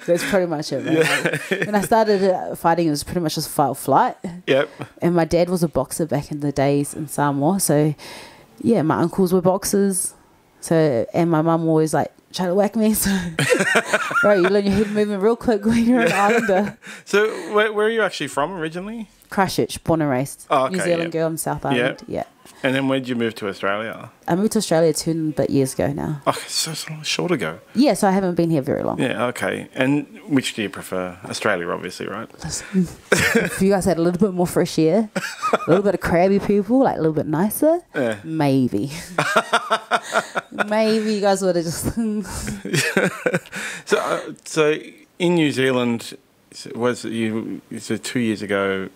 That's pretty much it, man. Like, when I started fighting, it was pretty much just fight or flight. Yep. And my dad was a boxer back in the days in Samoa, so my uncles were boxers. So, and my mum always like try to whack me. So, right, you learn your head movement real quick when you're an islander. So, where are you actually from originally? Christchurch, born and raised. Oh, okay, New Zealand girl in South Island. Yeah. And then when did you move to Australia? I moved to Australia 2 years ago now. Okay, so short ago. Yeah, so I haven't been here very long. Yeah, okay. And which do you prefer? Australia, obviously, right? Listen, if you guys had a little bit more fresh air, a little bit of crabby people, like a little bit nicer, maybe. Maybe you guys would have just... So in New Zealand, was you? So 2 years ago,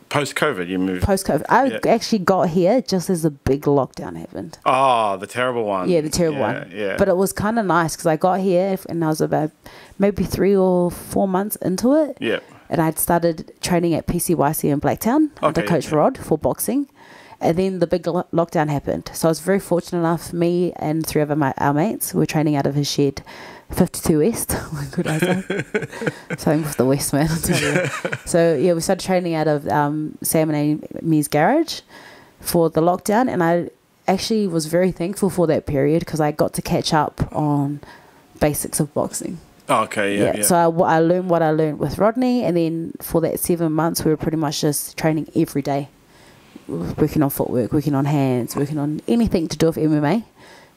post-COVID, you moved. Post-COVID, I actually got here just as the big lockdown happened. Oh, the terrible one. Yeah, the terrible one. Yeah. But it was kind of nice because I got here and I was about maybe 3 or 4 months into it. Yeah. And I'd started training at PCYC in Blacktown under Coach Rod for boxing. And then the big lockdown happened. So I was very fortunate enough, me and 3 of our mates were training out of his shed, 52 West. Good idea. Same with the West, man. I'll tell you. So, we started training out of Sam and Amy's garage for the lockdown. And I actually was very thankful for that period because I got to catch up on basics of boxing. Okay, yeah. So I learned what I learned with Rodney. And then for that 7 months, we were pretty much just training every day. Working on footwork, working on hands, working on anything to do with MMA.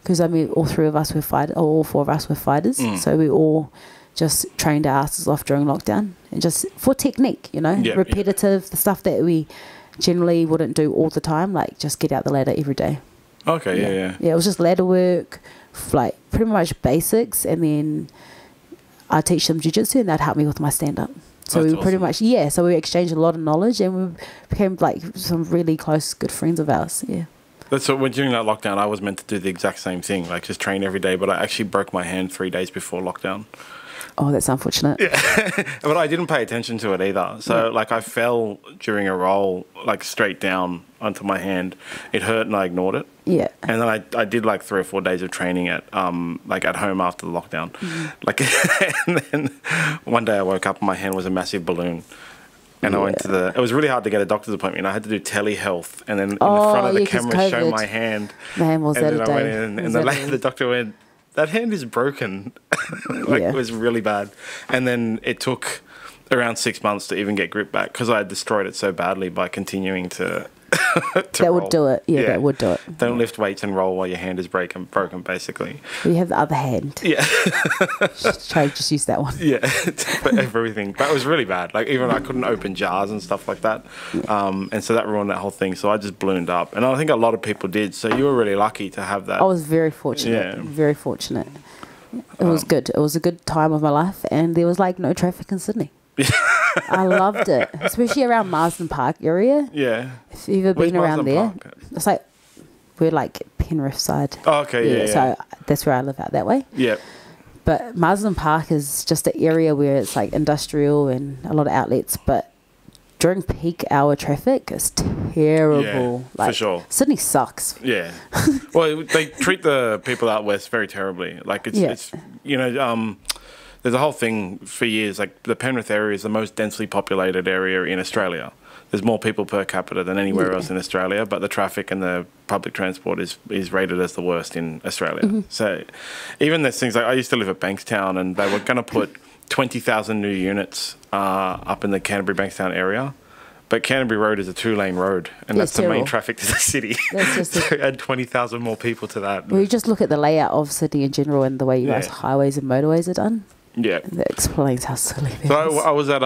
Because, all 4 of us were fighters. So we all just trained our asses off during lockdown. And just for technique, repetitive, the stuff that we generally wouldn't do all the time, like just get out the ladder every day. Okay, yeah. Yeah, it was just ladder work, like pretty much basics. And then I'd teach them jiu-jitsu and they'd help me with my stand-up. So we were pretty much, so we exchanged a lot of knowledge and we became like some really close, good friends of ours, That's what, when during that lockdown, I was meant to do the exact same thing, like just train every day, but I actually broke my hand 3 days before lockdown. Oh, that's unfortunate. Yeah, but I didn't pay attention to it either. So, like, I fell during a roll, like, straight down onto my hand. It hurt and I ignored it. Yeah. And then I did, like, 3 or 4 days of training at, like, at home after the lockdown. Like, and then one day I woke up and my hand was a massive balloon. And I went to it was really hard to get a doctor's appointment. I had to do telehealth and then in the front of the camera show my hand. Man, was that a day? And then I went in and the doctor went, that hand is broken. It was really bad. And then it took around 6 months to even get grip back because I had destroyed it so badly by continuing to that roll. Would do it. Yeah, that would do it. Don't lift weights and roll while your hand is broken basically. You have the other hand. Yeah. Just use that one. Yeah, for everything. But it was really bad. Like, even I couldn't open jars and stuff like that. And so that ruined that whole thing. So I just ballooned up. And I think a lot of people did. So you were really lucky to have that. I was very fortunate. Yeah. Very fortunate. It was good. It was a good time of my life. And there was, like, no traffic in Sydney. I loved it, especially around Marsden Park area. Yeah. If you've ever Where's been around Marsden there, Park? it's like we're like Penrith side. Oh, okay, yeah. So that's where I live out that way. Yeah. But Marsden Park is just an area where it's like industrial and a lot of outlets, but during peak hour traffic, it's terrible. Yeah, for sure. Sydney sucks. Yeah. Well, they treat the people out west very terribly. Like, it's you know, there's a whole thing for years. Like, the Penrith area is the most densely populated area in Australia. There's more people per capita than anywhere else in Australia, but the traffic and the public transport is rated as the worst in Australia. So even there's things like, I used to live at Bankstown, and they were going to put 20,000 new units up in the Canterbury Bankstown area. But Canterbury Road is a 2-lane road, and that's the main traffic to the city. So add 20,000 more people to that. Well, you just look at the layout of Sydney in general and the way you guys highways and motorways are done. Yeah. That explains how silly that is. So I was at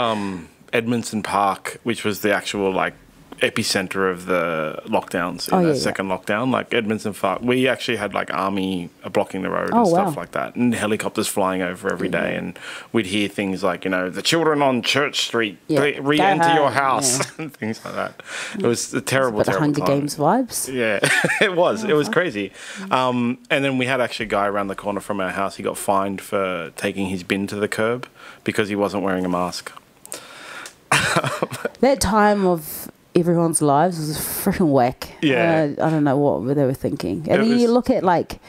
Edmondson Park, which was the actual like epicenter of the lockdowns in the second lockdown. Like Edmondson Park, we actually had like army blocking the road and stuff like that, and helicopters flying over every day, and we'd hear things like, you know, the children on Church Street re-enter your house and things like that. It was a terrible, terrible Hunger time. Games vibes. Yeah, it was. It was crazy. And then we had actually a guy around the corner from our house. He got fined for taking his bin to the curb because he wasn't wearing a mask. That time of everyone's lives was freaking whack. I don't know what they were thinking. And then you look at like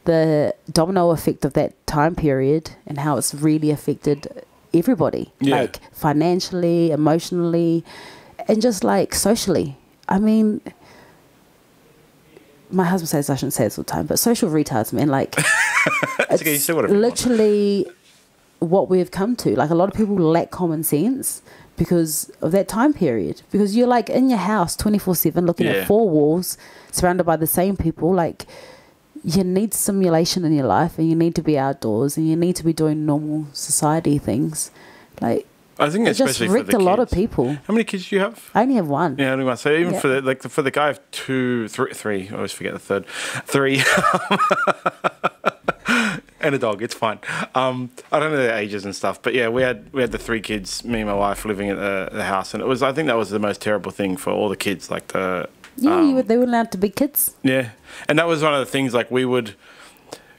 the domino effect of that time period and how it's really affected everybody, like financially, emotionally, and just like socially. I mean, my husband says I shouldn't say this all the time, but social retards, man. Like, it's literally what we've come to. Like, a lot of people lack common sense because of that time period, because you're like in your house 24/7 looking at 4 walls surrounded by the same people. Like, you need stimulation in your life, and you need to be outdoors, and you need to be doing normal society things. Like, I think it especially just wrecked for the a lot of kids. people. How many kids do you have? I only have one. Yeah, only one. So even for the for the guy of three, I always forget the third, 3. And a dog, it's fine. I don't know their ages and stuff, but yeah, we had the 3 kids, me and my wife, living at the house, and it was, I think that was the most terrible thing for all the kids, like the they weren't allowed to be kids. Yeah, and that was one of the things, like we would,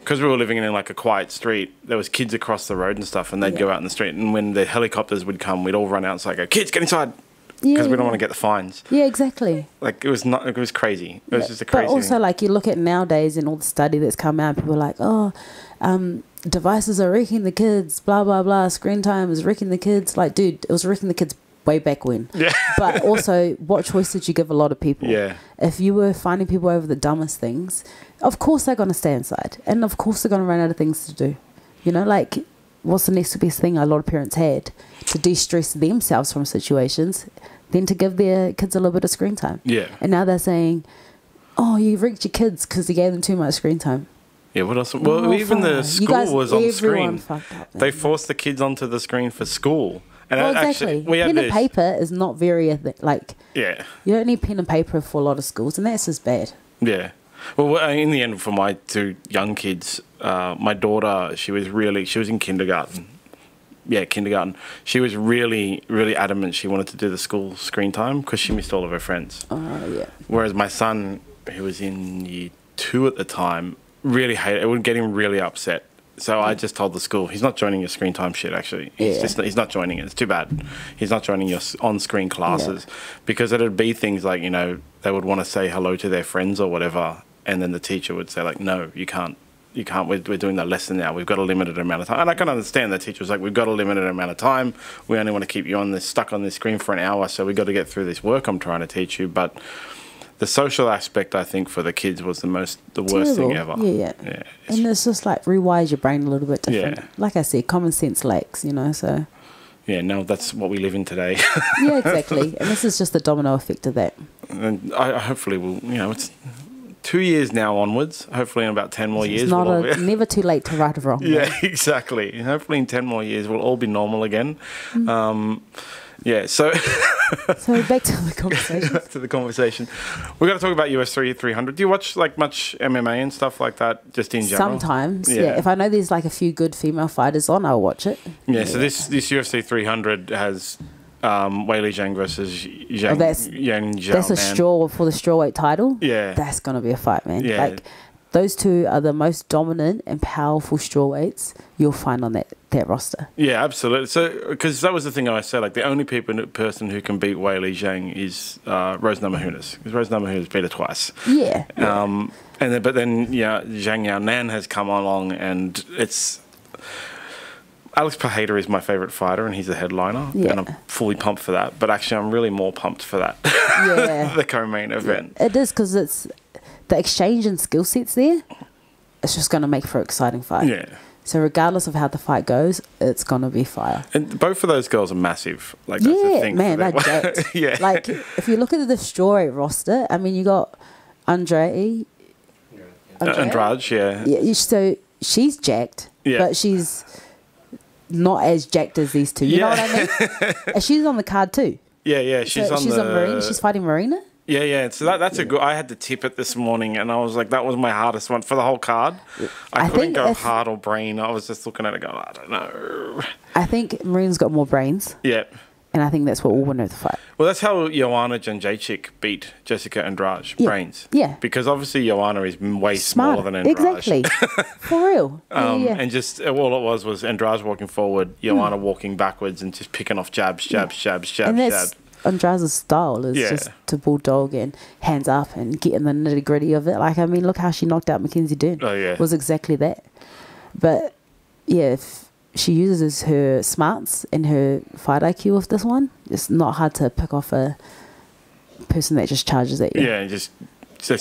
because we were living in like a quiet street, there was kids across the road and stuff, and they'd go out in the street, and when the helicopters would come, we'd all run out and say, "Go, kids, get inside!" Because we don't want to get the fines. Yeah, exactly. Like, it was crazy. It was just a crazy. But also, like, you look at nowadays and all the study that's come out, people are like, "Oh, devices are wrecking the kids, blah blah blah. Screen time is wrecking the kids." Like, dude, it was wrecking the kids way back when. Yeah. But also, what choice did you give a lot of people? Yeah. If you were finding people over the dumbest things, of course they're going to stay inside, and of course they're going to run out of things to do. You know, like, what's the next best thing a lot of parents had to de-stress themselves from situations than to give their kids a little bit of screen time? Yeah. And now they're saying, "Oh, you wrecked your kids because you gave them too much screen time." Yeah, what else? Well, even the school was on screen. They forced the kids onto the screen for school. And exactly. Actually, pen and paper is not very, like... Yeah. You don't need pen and paper for a lot of schools, and that's just bad. Yeah. Well, in the end, for my 2 young kids, my daughter, she was in kindergarten. Yeah, kindergarten. She was really, really adamant she wanted to do the school screen time because she missed all of her friends. Oh, yeah. Whereas my son, who was in year 2 at the time, really hated it. It would get him really upset. So I just told the school, he's not joining your screen time shit, actually. He's not joining it. It's too bad. He's not joining your on-screen classes because it'd be things like, you know, they would want to say hello to their friends or whatever, and then the teacher would say, like, "No, you can't. You can't. We're doing that lesson now. We've got a limited amount of time." And I can understand the teacher was like, "We've got a limited amount of time. We only want to keep you stuck on this screen for an hour, so we've got to get through this work I'm trying to teach you." But the social aspect, I think, for the kids was the worst thing ever. Yeah. And it's just like rewires your brain a little bit different. Yeah. Like I said, common sense lacks, you know, so. Yeah, no, that's what we live in today. Yeah, exactly. And this is just the domino effect of that. And I hopefully will, you know, it's 2 years now onwards. Hopefully in about 10 more years. It's never too late to right a wrong. Yeah, exactly. Hopefully in 10 more years we'll all be normal again. Yeah, so So back to the conversation. Back to the conversation. We're going to talk about UFC 300. Do you watch like much MMA and stuff like that, just in general? Sometimes, yeah. If I know there's like a few good female fighters on, I'll watch it. Yeah. So this UFC 300 has Weili Zhang versus Yang Zhao. That's a straw for the strawweight title. Yeah. That's gonna be a fight, man. Yeah. Like those two are the most dominant and powerful strawweights you'll find on that roster. Yeah, absolutely. So, because that was the thing I said, like the only person who can beat Weili Zhang is Rose Namajunas, because Rose Namajunas beat her twice. Yeah. But then Zhang Yaonan has come along, and it's Alex Pereira is my favorite fighter, and he's the headliner, and I'm fully pumped for that. But actually, I'm really more pumped for that. Yeah. The co-main event. It is, because it's the exchange in skill sets there. It's just going to make for an exciting fight. Yeah. So regardless of how the fight goes, it's going to be fire. And both of those girls are massive. Like, that's the thing. Man, they're jacked. Yeah. Like, if you look at the strawweight roster, I mean, you got Andrade, yeah. Yeah, so she's jacked, but she's not as jacked as these two. You know what I mean? And she's on the card too. Yeah. She's on Marina. She's fighting Marina. Yeah. So that's a good. I had to tip it this morning, and I was like, that was my hardest one for the whole card. I couldn't go heart or brain. I was just looking at it, going, I don't know. I think Marina's got more brains. Yeah. And I think that's what will win her the fight. Well, that's how Joanna Jędrzejczyk beat Jessica Andrade. Brains. Yeah. Because obviously Joanna is way smaller than Andrade. Exactly. For real. And just all it was Andrade walking forward, Joanna walking backwards and just picking off jabs. And that's Andrade's style is just to bulldog and hands up and get in the nitty gritty of it. Like, I mean, look how she knocked out Mackenzie Dern. Oh, yeah. It was exactly that. But, yeah, if she uses her smarts and her fight IQ with this one, it's not hard to pick off a person that just charges at you. Yeah, that's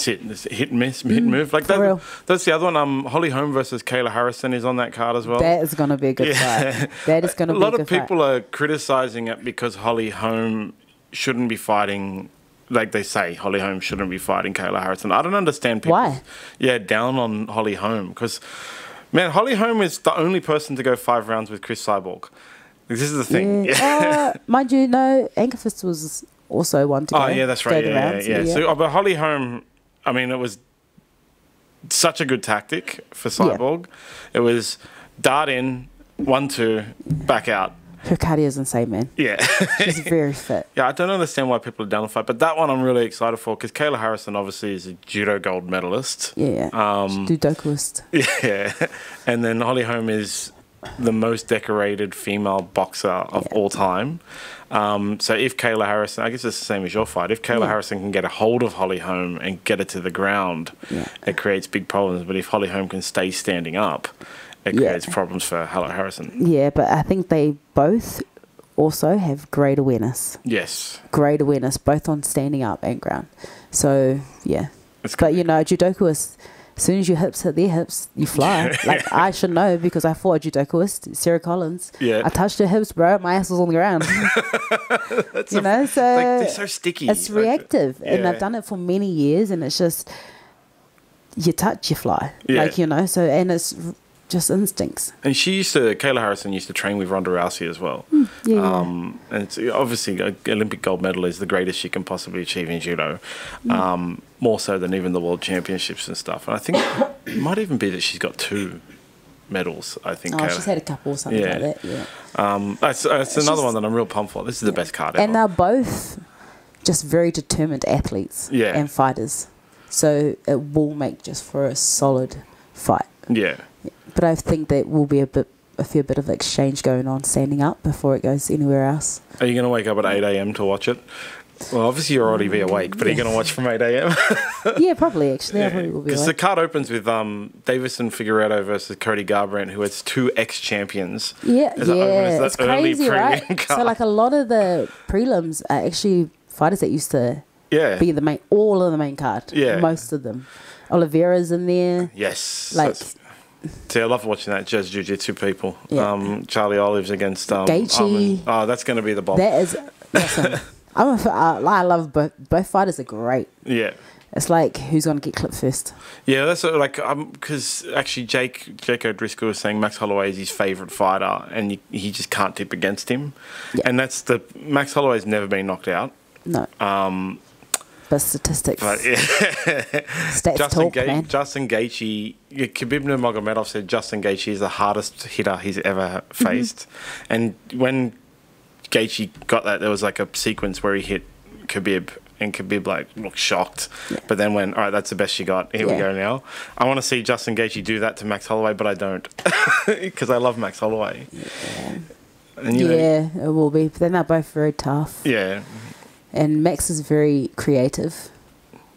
it. It's hit and miss, hit and move. Like that, that's the other one. Holly Holm versus Kayla Harrison is on that card as well. That is going to be a good fight. That is going to be a good fight. A lot of people are criticizing it because Holly Holm shouldn't be fighting. Like they say, Holly Holm shouldn't be fighting Kayla Harrison. I don't understand people. Why? Yeah, down on Holly Holm because, man, Holly Holm is the only person to go 5 rounds with Chris Cyborg. This is the thing. Yeah. Mind you, no, Ankerfist was also one to go. Oh, yeah, that's right. Yeah. So, but Holly Holm, I mean, it was such a good tactic for Cyborg. It was dart in, 1-2, back out. Her cardio's insane, man. Yeah. She's very fit. Yeah, I don't understand why people are down the fight, but that one I'm really excited for because Kayla Harrison obviously is a judo gold medalist. Yeah. Judokaist. Yeah. And then Holly Holm is the most decorated female boxer of all time. So if Kayla Harrison, I guess it's the same as your fight, if Kayla Harrison can get a hold of Holly Holm and get her to the ground, it creates big problems. But if Holly Holm can stay standing up, it creates problems for Harrison. Yeah, but I think they both also have great awareness. Yes. Great awareness, both on standing up and ground. So, yeah. But, you know, judokas, as soon as your hips hit their hips, you fly. Like, I should know because I fought a judokaist, Sarah Collins. Yeah. I touched her hips, bro. My ass was on the ground. So like, they're so sticky. It's reactive. And I've done it for many years, and it's just, you touch, you fly. Yeah. Like, you know, so, and it's just instincts. And Kayla Harrison used to train with Ronda Rousey as well. And it's obviously Olympic gold medal is the greatest she can possibly achieve in judo, more so than even the world championships and stuff. And I think it might even be that she's got 2 medals. I think. Oh, she's had a couple or something like that. Yeah. That's another one that I'm real pumped for. This is the best card ever. And they're both just very determined athletes and fighters, so it will make just for a solid fight. Yeah. But I think there will be a fair bit of exchange going on standing up before it goes anywhere else. Are you going to wake up at 8 a.m. to watch it? Well, obviously you'll already be awake, but are you going to watch from 8 a.m.? Yeah, probably, actually. I probably will be because the card opens with Davison Figueiredo versus Cody Garbrandt, who has 2 ex-champions. Yeah, it's crazy, right? Card. So, like, a lot of the prelims are actually fighters that used to be the main, all of the main card. Yeah. Most of them. Oliveira's in there. Yes. Like... See, I love watching that Jazz Jiu-Jitsu people. Yeah. Charlie Olives against Gaethje. Oh, that's going to be the bomb. That is awesome. I love both fighters are great. Yeah. It's like, who's going to get clipped first? Yeah, that's like because actually Jake O'Driscoll was saying Max Holloway is his favourite fighter, and he just can't tip against him. Yeah. And that's Max Holloway's never been knocked out. No. But statistics. But yeah. Stats man. Justin Gaethje, Khabib Nurmagomedov said Justin Gaethje is the hardest hitter he's ever faced. And when Gaethje got that, there was like a sequence where he hit Khabib, and Khabib looked shocked. Yeah. But then went, all right, that's the best you got. Here we go now. I want to see Justin Gaethje do that to Max Holloway, but I don't, because I love Max Holloway. Yeah. And, it will be. But then they're both very tough. Yeah. And Max is very creative.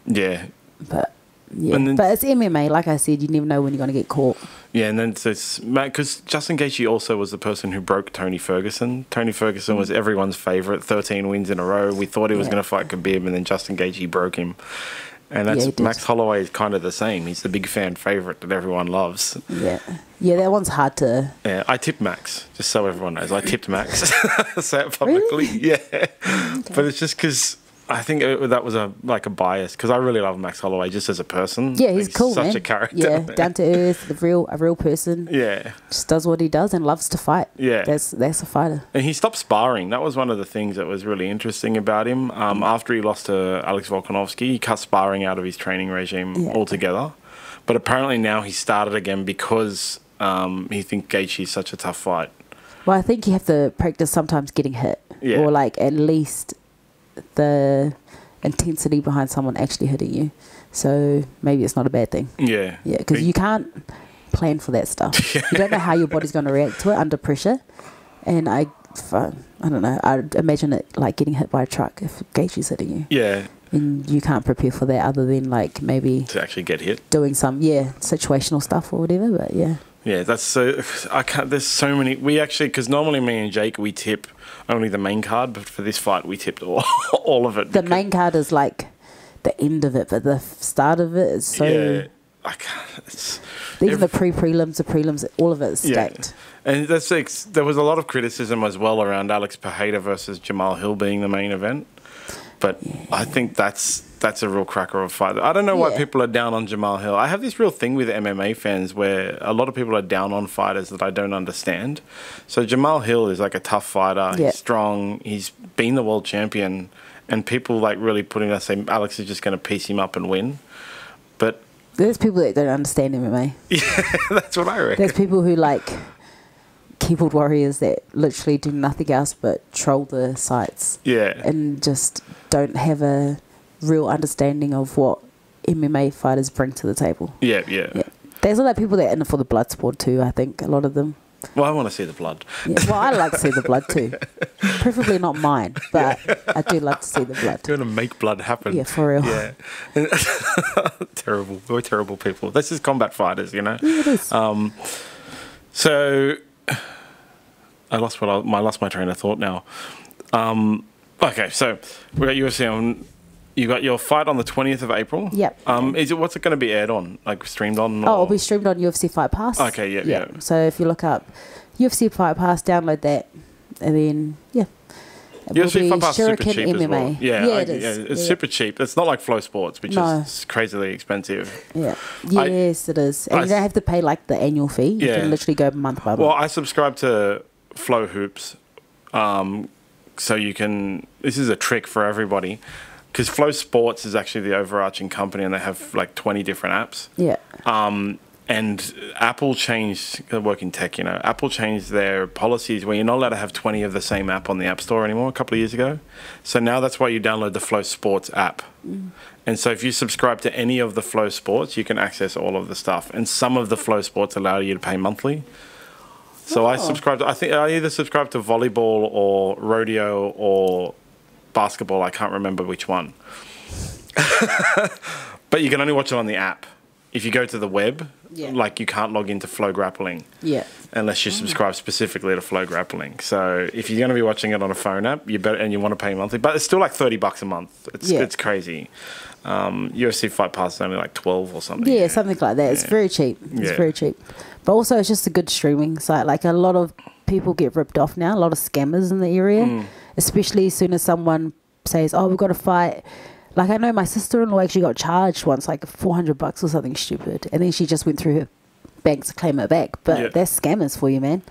Yeah. But but it's MMA. Like I said, you never know when you're going to get caught. Yeah, and then because Justin Gaethje also was the person who broke Tony Ferguson. Tony Ferguson was everyone's favourite, 13 wins in a row. We thought he was going to fight Khabib, and then Justin Gaethje broke him. And that's Max Holloway is kind of the same. He's the big fan favourite that everyone loves. Yeah. Yeah, that one's hard to... Yeah, I tipped Max, just so everyone knows. I tipped Max. Say it publicly. Really? Yeah. Okay. But it's just because I think that was a bias, because I really love Max Holloway just as a person. Yeah, he's cool, such a character. Yeah, down to earth, a real person. Yeah. Just does what he does and loves to fight. Yeah. That's a fighter. And he stopped sparring. That was one of the things that was really interesting about him. After he lost to Alex Volkanovski, he cut sparring out of his training regime altogether. But apparently now he started again because he thinks Gaethje is such a tough fight. Well, I think you have to practice sometimes getting hit. Yeah. Or at least the intensity behind someone actually hitting you. So maybe it's not a bad thing. Yeah. Yeah, because you can't plan for that stuff. You don't know how your body's going to react to it under pressure. And I don't know, I'd imagine it like getting hit by a truck if Gaethje's hitting you. Yeah. And you can't prepare for that other than maybe... to actually get hit. Doing some, situational stuff or whatever, but yeah. Yeah, that's so... there's so many... We actually... Because normally me and Jake, we tip only the main card, but for this fight, we tipped all of it. The main card is the end of it, but the start of it is so... Yeah, I can't... Even the prelims, the prelims, all of it is stacked. Yeah. And there was a lot of criticism as well around Alex Pereira versus Jamal Hill being the main event. But I think that's a real cracker of a fight. I don't know why people are down on Jamal Hill. I have this real thing with MMA fans where a lot of people are down on fighters that I don't understand. So Jamal Hill is a tough fighter. Yeah. He's strong. He's been the world champion. And people really putting that saying Alex is just going to piece him up and win. But there's people that don't understand MMA. Yeah, that's what I reckon. There's people who keyboard warriors that literally do nothing else but troll the sites. Yeah. And just don't have a real understanding of what MMA fighters bring to the table. Yeah. There's a lot of people that are in it for the blood sport too, I think, a lot of them. Well, I want to see the blood. Yeah. Well, I like to see the blood too. Preferably not mine, but I do love to see the blood. You're going to make blood happen. Yeah, for real. Yeah. Terrible. We're terrible people. This is combat fighters, you know? Yeah, it is. So... I lost my train of thought now. Okay, so we got UFC on. You got your fight on the 20th of April. Yep. What's it going to be aired on? Streamed on? Or? Oh, it'll be streamed on UFC Fight Pass. Okay, yeah. So if you look up UFC Fight Pass, download that, and then UFC Fight Pass is super cheap MMA. As well. Yeah, it is. It's super cheap. It's not like Flow Sports, which is crazily expensive. Yeah. Yes, it is. And you don't have to pay the annual fee. You can literally go month by month. Well, I subscribe to Flow Hoops, so you can... This is a trick for everybody, because Flow Sports is actually the overarching company, and they have 20 different apps. Yeah. And Apple changed... I work in tech, Apple changed their policies where you're not allowed to have 20 of the same app on the App Store anymore a couple of years ago. So now that's why you download the Flow Sports app. And so if you subscribe to any of the Flow Sports, you can access all of the stuff. And some of the Flow Sports allow you to pay monthly. So I subscribe to... I think I either subscribe to volleyball or rodeo or basketball. I can't remember which one. But you can only watch it on the app. If you go to the web, you can't log into Flow Grappling. Yeah. Unless you subscribe specifically to Flow Grappling. So if you're going to be watching it on a phone app, you better, and you want to pay monthly, but it's still $30 a month. It's crazy. UFC Fight Pass is only 12 or something. Yeah, something like that. Yeah. It's very cheap. It's very cheap. But also it's just a good streaming site. A lot of people get ripped off now. A lot of scammers in the area. Especially as soon as someone says, oh, we've got to fight like, I know my sister-in-law actually got charged once, like $400 or something stupid, and then she just went through her bank to claim it back. But that's scammers for you, man.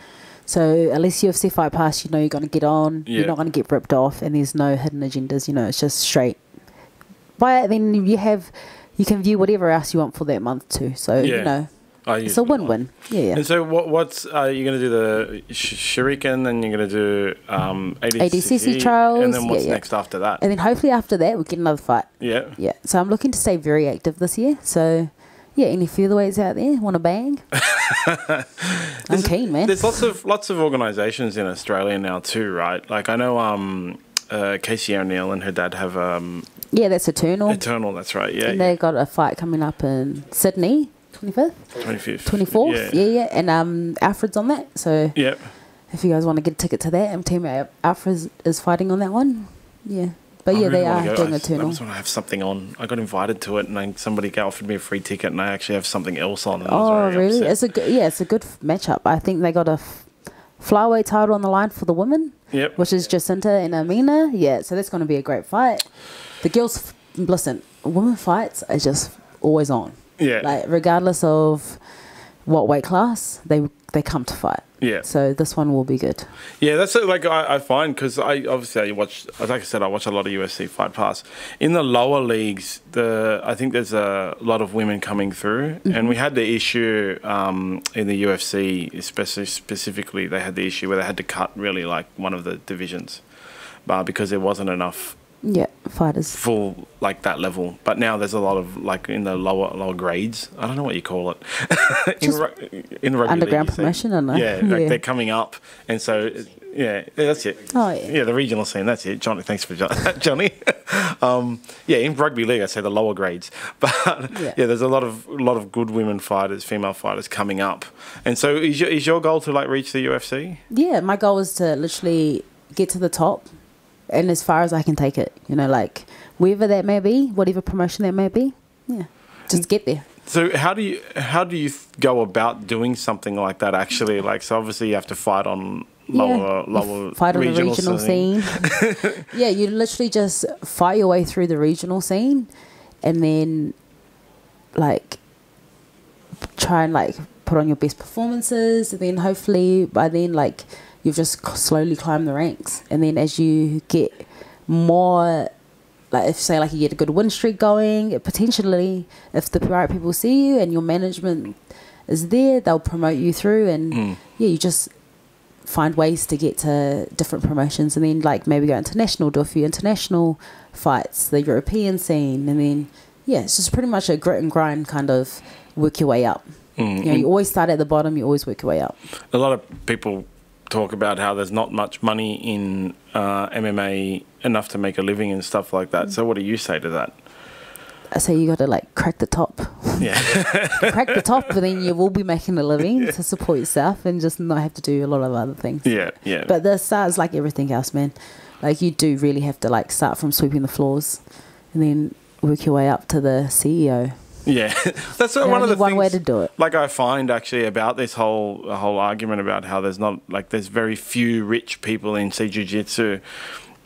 So unless UFC Fight Pass, you know you're going to get on, you're not going to get ripped off, and there's no hidden agendas, you know, it's just straight. But then you can view whatever else you want for that month too. So, you know, it's a win-win. Yeah. And so what's you're going to do the Shuriken, then you're going to do ADCC trials. And then what's next after that? And then hopefully after that, we'll get another fight. Yeah. Yeah. So I'm looking to stay very active this year. So, yeah, any featherweights out there want to bang? I'm keen, man. There's lots of organisations in Australia now too, right? Like I know Casey O'Neill and her dad have yeah, that's Eternal. Eternal, that's right. Yeah. And they got a fight coming up in Sydney, 24th. Yeah. And Alfred's on that. So if you guys want to get a ticket to that, Team Alfred is fighting on that one. Yeah. But yeah, they are doing Eternal. I just want to have something on. I got invited to it, and then somebody offered me a free ticket, and I actually have something else on. And oh, really? It's a good matchup. I think they got a flyweight title on the line for the women. Yep. Which is Jacinta and Amina. Yeah, so that's going to be a great fight. The girls, listen, women fights are just always on. Yeah. Like regardless of what weight class, they come to fight. Yeah. So this one will be good. Yeah, that's like I find, because I watch, like I said, I watch a lot of UFC Fight Pass. In the lower leagues, I think there's a lot of women coming through, and we had the issue in the UFC, specifically, they had the issue where they had to cut really like one of the divisions, because there wasn't enough. Yeah, fighters. Full, like, that level. But now there's a lot of, like, in the lower grades. I don't know what you call it. in rugby underground league, promotion, I don't know. Yeah, like they're coming up. And so, that's it. Oh, yeah. Yeah, the regional scene, that's it. Johnny, thanks for Johnny. In rugby league, I say the lower grades. But, there's a lot of good women fighters, female fighters coming up. And so is your goal to, like, reach the UFC? Yeah, my goal is to literally get to the top. And as far as I can take it, you know, like wherever that may be, whatever promotion that may be, just get there. So how do you go about doing something like that? Actually, like, so obviously you have to fight on lower fight on the regional scene. Yeah, you literally just fight your way through the regional scene, and then like try and like put on your best performances, and then hopefully by then like you've just slowly climbed the ranks. And then as you get more, like if say like you get a good win streak going, potentially if the right people see you and your management is there, they'll promote you through. And you just find ways to get to different promotions, and then like maybe go international, do a few international fights, the European scene, and then it's just pretty much a grit and grind kind of work your way up. You know, you always start at the bottom, you always work your way up. A lot of people talk about how there's not much money in MMA enough to make a living and stuff like that. So what do you say to that? I say you got to like crack the top. Yeah. Crack the top, but then you will be making a living to support yourself and just not have to do a lot of other things. Yeah, yeah. But the start is like everything else, man. Like you do really have to like start from sweeping the floors and then work your way up to the CEO. Yeah, that's one of the one things, way to do it. Like I find actually about this whole argument about how there's very few rich people in jiu-jitsu,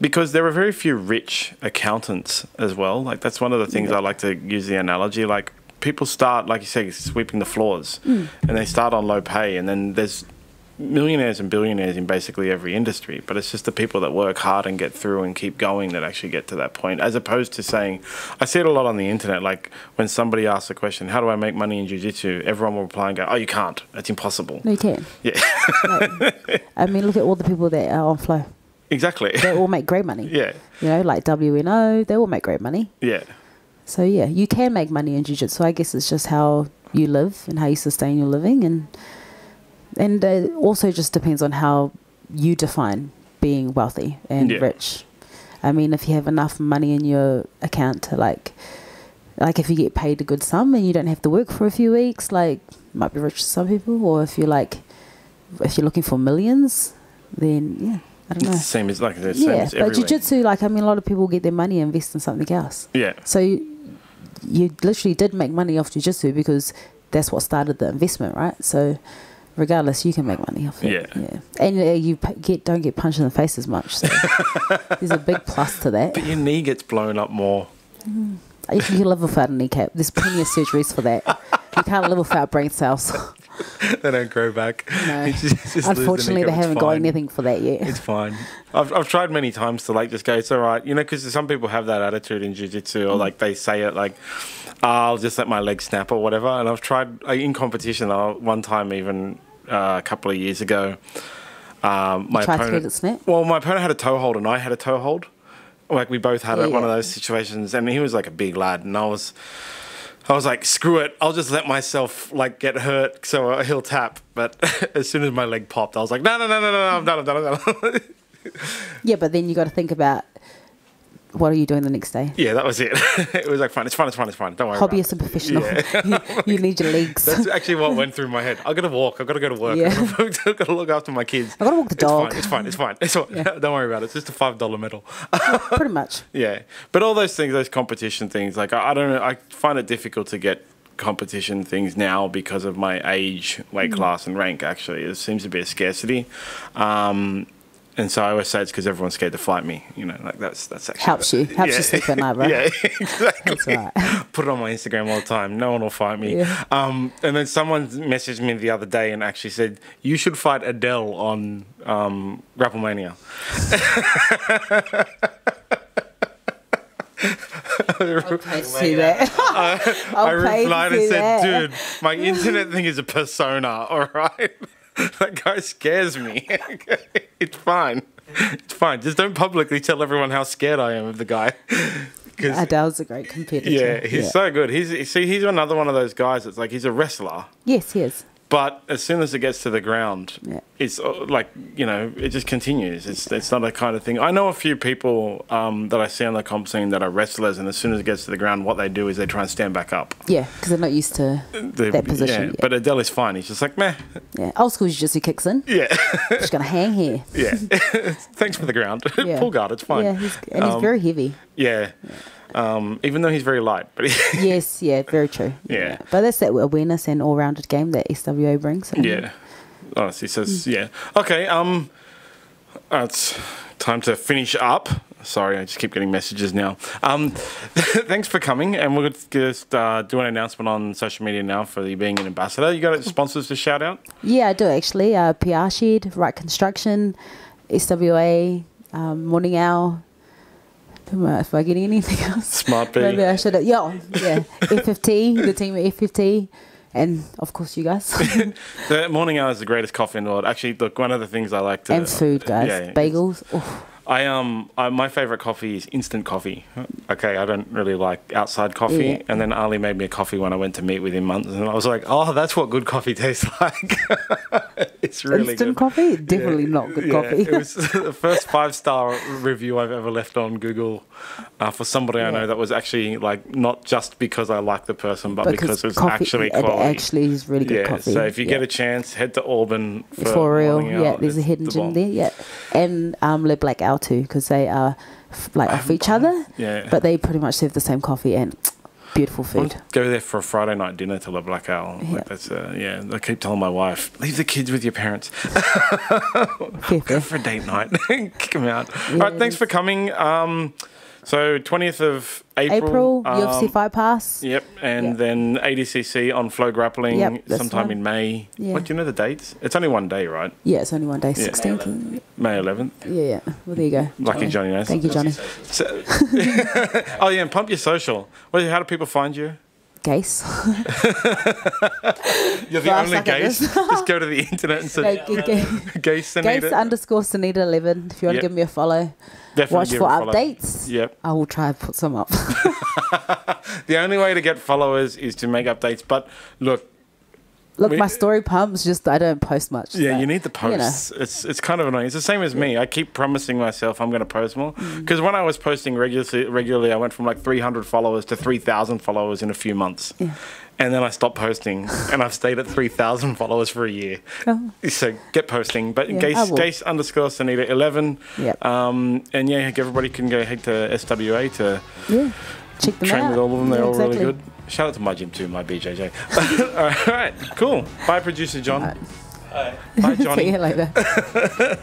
because there are very few rich accountants as well. Like that's one of the things I like to use the analogy. Like people start, like you say, sweeping the floors, and they start on low pay, and then there's millionaires and billionaires in basically every industry, but it's just the people that work hard and get through and keep going that actually get to that point, as opposed to saying, I see it a lot on the internet, like when somebody asks a question, how do I make money in jiu-jitsu, everyone will reply and go, oh, you can't, it's impossible. No, you can. Yeah. I mean, look at all the people that are on Flow. Exactly. They all make great money. Yeah. You know, like WNO, they all make great money. Yeah. So yeah, you can make money in jiu-jitsu. I guess it's just how you live and how you sustain your living, and it also just depends on how you define being wealthy and rich. I mean, if you have enough money in your account to like if you get paid a good sum and you don't have to work for a few weeks, like might be rich to some people. Or if you're looking for millions, then I don't know. It's the same as everywhere. But jiu-jitsu, like I mean, a lot of people get their money and invest in something else. Yeah. So you literally did make money off jiu-jitsu because that's what started the investment, right? So regardless, you can make money off it. Yeah. And you don't get punched in the face as much. So there's a big plus to that. But your knee gets blown up more. You can live without a kneecap. There's plenty of surgeries for that. You can't live without brain cells. They don't grow back. No. Unfortunately, they haven't got anything for that yet. It's fine. I've tried many times to like just go, it's all right. You know, because some people have that attitude in jiu-jitsu, or like they say it like, I'll just let my leg snap or whatever. And I've tried in competition one time, even a couple of years ago. My tried to get it snap? Well, my opponent had a toe hold and I had a toe hold. Like we both had one of those situations, and he was like a big lad, and I was like, screw it, I'll just let myself like get hurt so he'll tap. But as soon as my leg popped, I was like, no, I'm done. Yeah, but then you got to think about, what are you doing the next day? Yeah, that was it. It was like, fine, it's fine. Don't worry. Hobbyist and professional. Yeah. you need your legs. That's actually what went through my head. I've got to walk. I've got to go to work. Yeah. I've got to look after my kids. I've got to walk the dog. It's fine. Yeah. Don't worry about it. It's just a $5 medal. Pretty much. Yeah. But all those things, those competition things, like I don't know, I find it difficult to get competition things now because of my age, weight class and rank, actually. There seems to be a scarcity. And so I always say it's because everyone's scared to fight me. You know, like that's actually helps you sleep at night, bro. Yeah, exactly. That's right. Put it on my Instagram all the time. No one will fight me. Yeah. And then someone messaged me the other day and actually said, you should fight Adele on Grapplemania. Okay, see that. I replied and said, dude, my internet thing is a persona, all right? That guy scares me. It's fine. Just don't publicly tell everyone how scared I am of the guy. Adele's a great competitor. Yeah, he's so good. He's another one of those guys that's like, he's a wrestler. Yes, he is. But as soon as it gets to the ground, it's like, you know, it just continues. It's not a kind of thing. I know a few people that I see on the comp scene that are wrestlers, and as soon as it gets to the ground, what they do is they try and stand back up. Yeah, because they're not used to that position. Yeah, but Adele is fine. He's just like, meh. Yeah, old school jiu-jitsu kicks in. Yeah. Just going to hang here. Yeah. Thanks for the ground. Pull guard, it's fine. Yeah, he's very heavy. Yeah. Even though he's very light, but yes, very true. Yeah, but that's that awareness and all-rounded game that SWA brings. Yeah, honestly, says Okay, it's time to finish up. Sorry, I just keep getting messages now. Thanks for coming, and we'll just do an announcement on social media now for you being an ambassador. You got sponsors to shout out? Yeah, I do actually. PR Shed, Right Construction, SWA, Morning Owl. If I get anything else, SmartB. Maybe I should have. Yeah. FFT, the team at FFT, and of course you guys. The Morning Hour is the greatest coffee in the world. Actually, look, one of the things I like to and food, guys, bagels. My favorite coffee is instant coffee. Okay, I don't really like outside coffee. Yeah. And then Ali made me a coffee when I went to meet with him once, and I was like, oh, that's what good coffee tastes like. It's really instant coffee? Definitely not good coffee. It was the first 5-star review I've ever left on Google for somebody I know that was actually like not just because I like the person, but because it's actually quality. It actually is really good coffee. So if you get a chance, head to Auburn for real. Yeah, there's a hidden gem there. Yeah, and Le Black Owl too, because they are like off each other. Yeah, but they pretty much serve the same coffee and beautiful food. Go there for a Friday night dinner to Le Black Owl. Like that's I keep telling my wife, leave the kids with your parents. Go for a date night. Kick them out. All right, thanks for coming. So 20th of April, UFC Fight Pass. Yep, and then ADCC on Flow Grappling sometime in May. Yeah. What, do you know the dates? It's only one day, right? Yeah, it's only one day, 16th. May 11th. Yeah. Well, there you go. Lucky Johnny knows. Thank you, Johnny. Oh, yeah, and pump your social. How do people find you? Gase. You're the only Gase. Just go to the internet and say Gase Sanita. Gase_Sanita 11. If you want to give me a follow. Definitely watch for updates. Yep. I will try and put some up. The only way to get followers is to make updates. But look, my story pumps, just I don't post much. Yeah, you need the posts. You know. It's kind of annoying. It's the same as me. I keep promising myself I'm going to post more. Because when I was posting regularly, I went from like 300 followers to 3,000 followers in a few months. Yeah. And then I stopped posting, and I've stayed at 3,000 followers for a year. Oh. So get posting. But Gase_Sanita 11. Yep. And everybody can go head to SWA to check them train out. with all of them. They're all really good. Shout out to my gym too, my BJJ. All right, cool. Bye, producer John. All right. Bye, Johnny. See you later.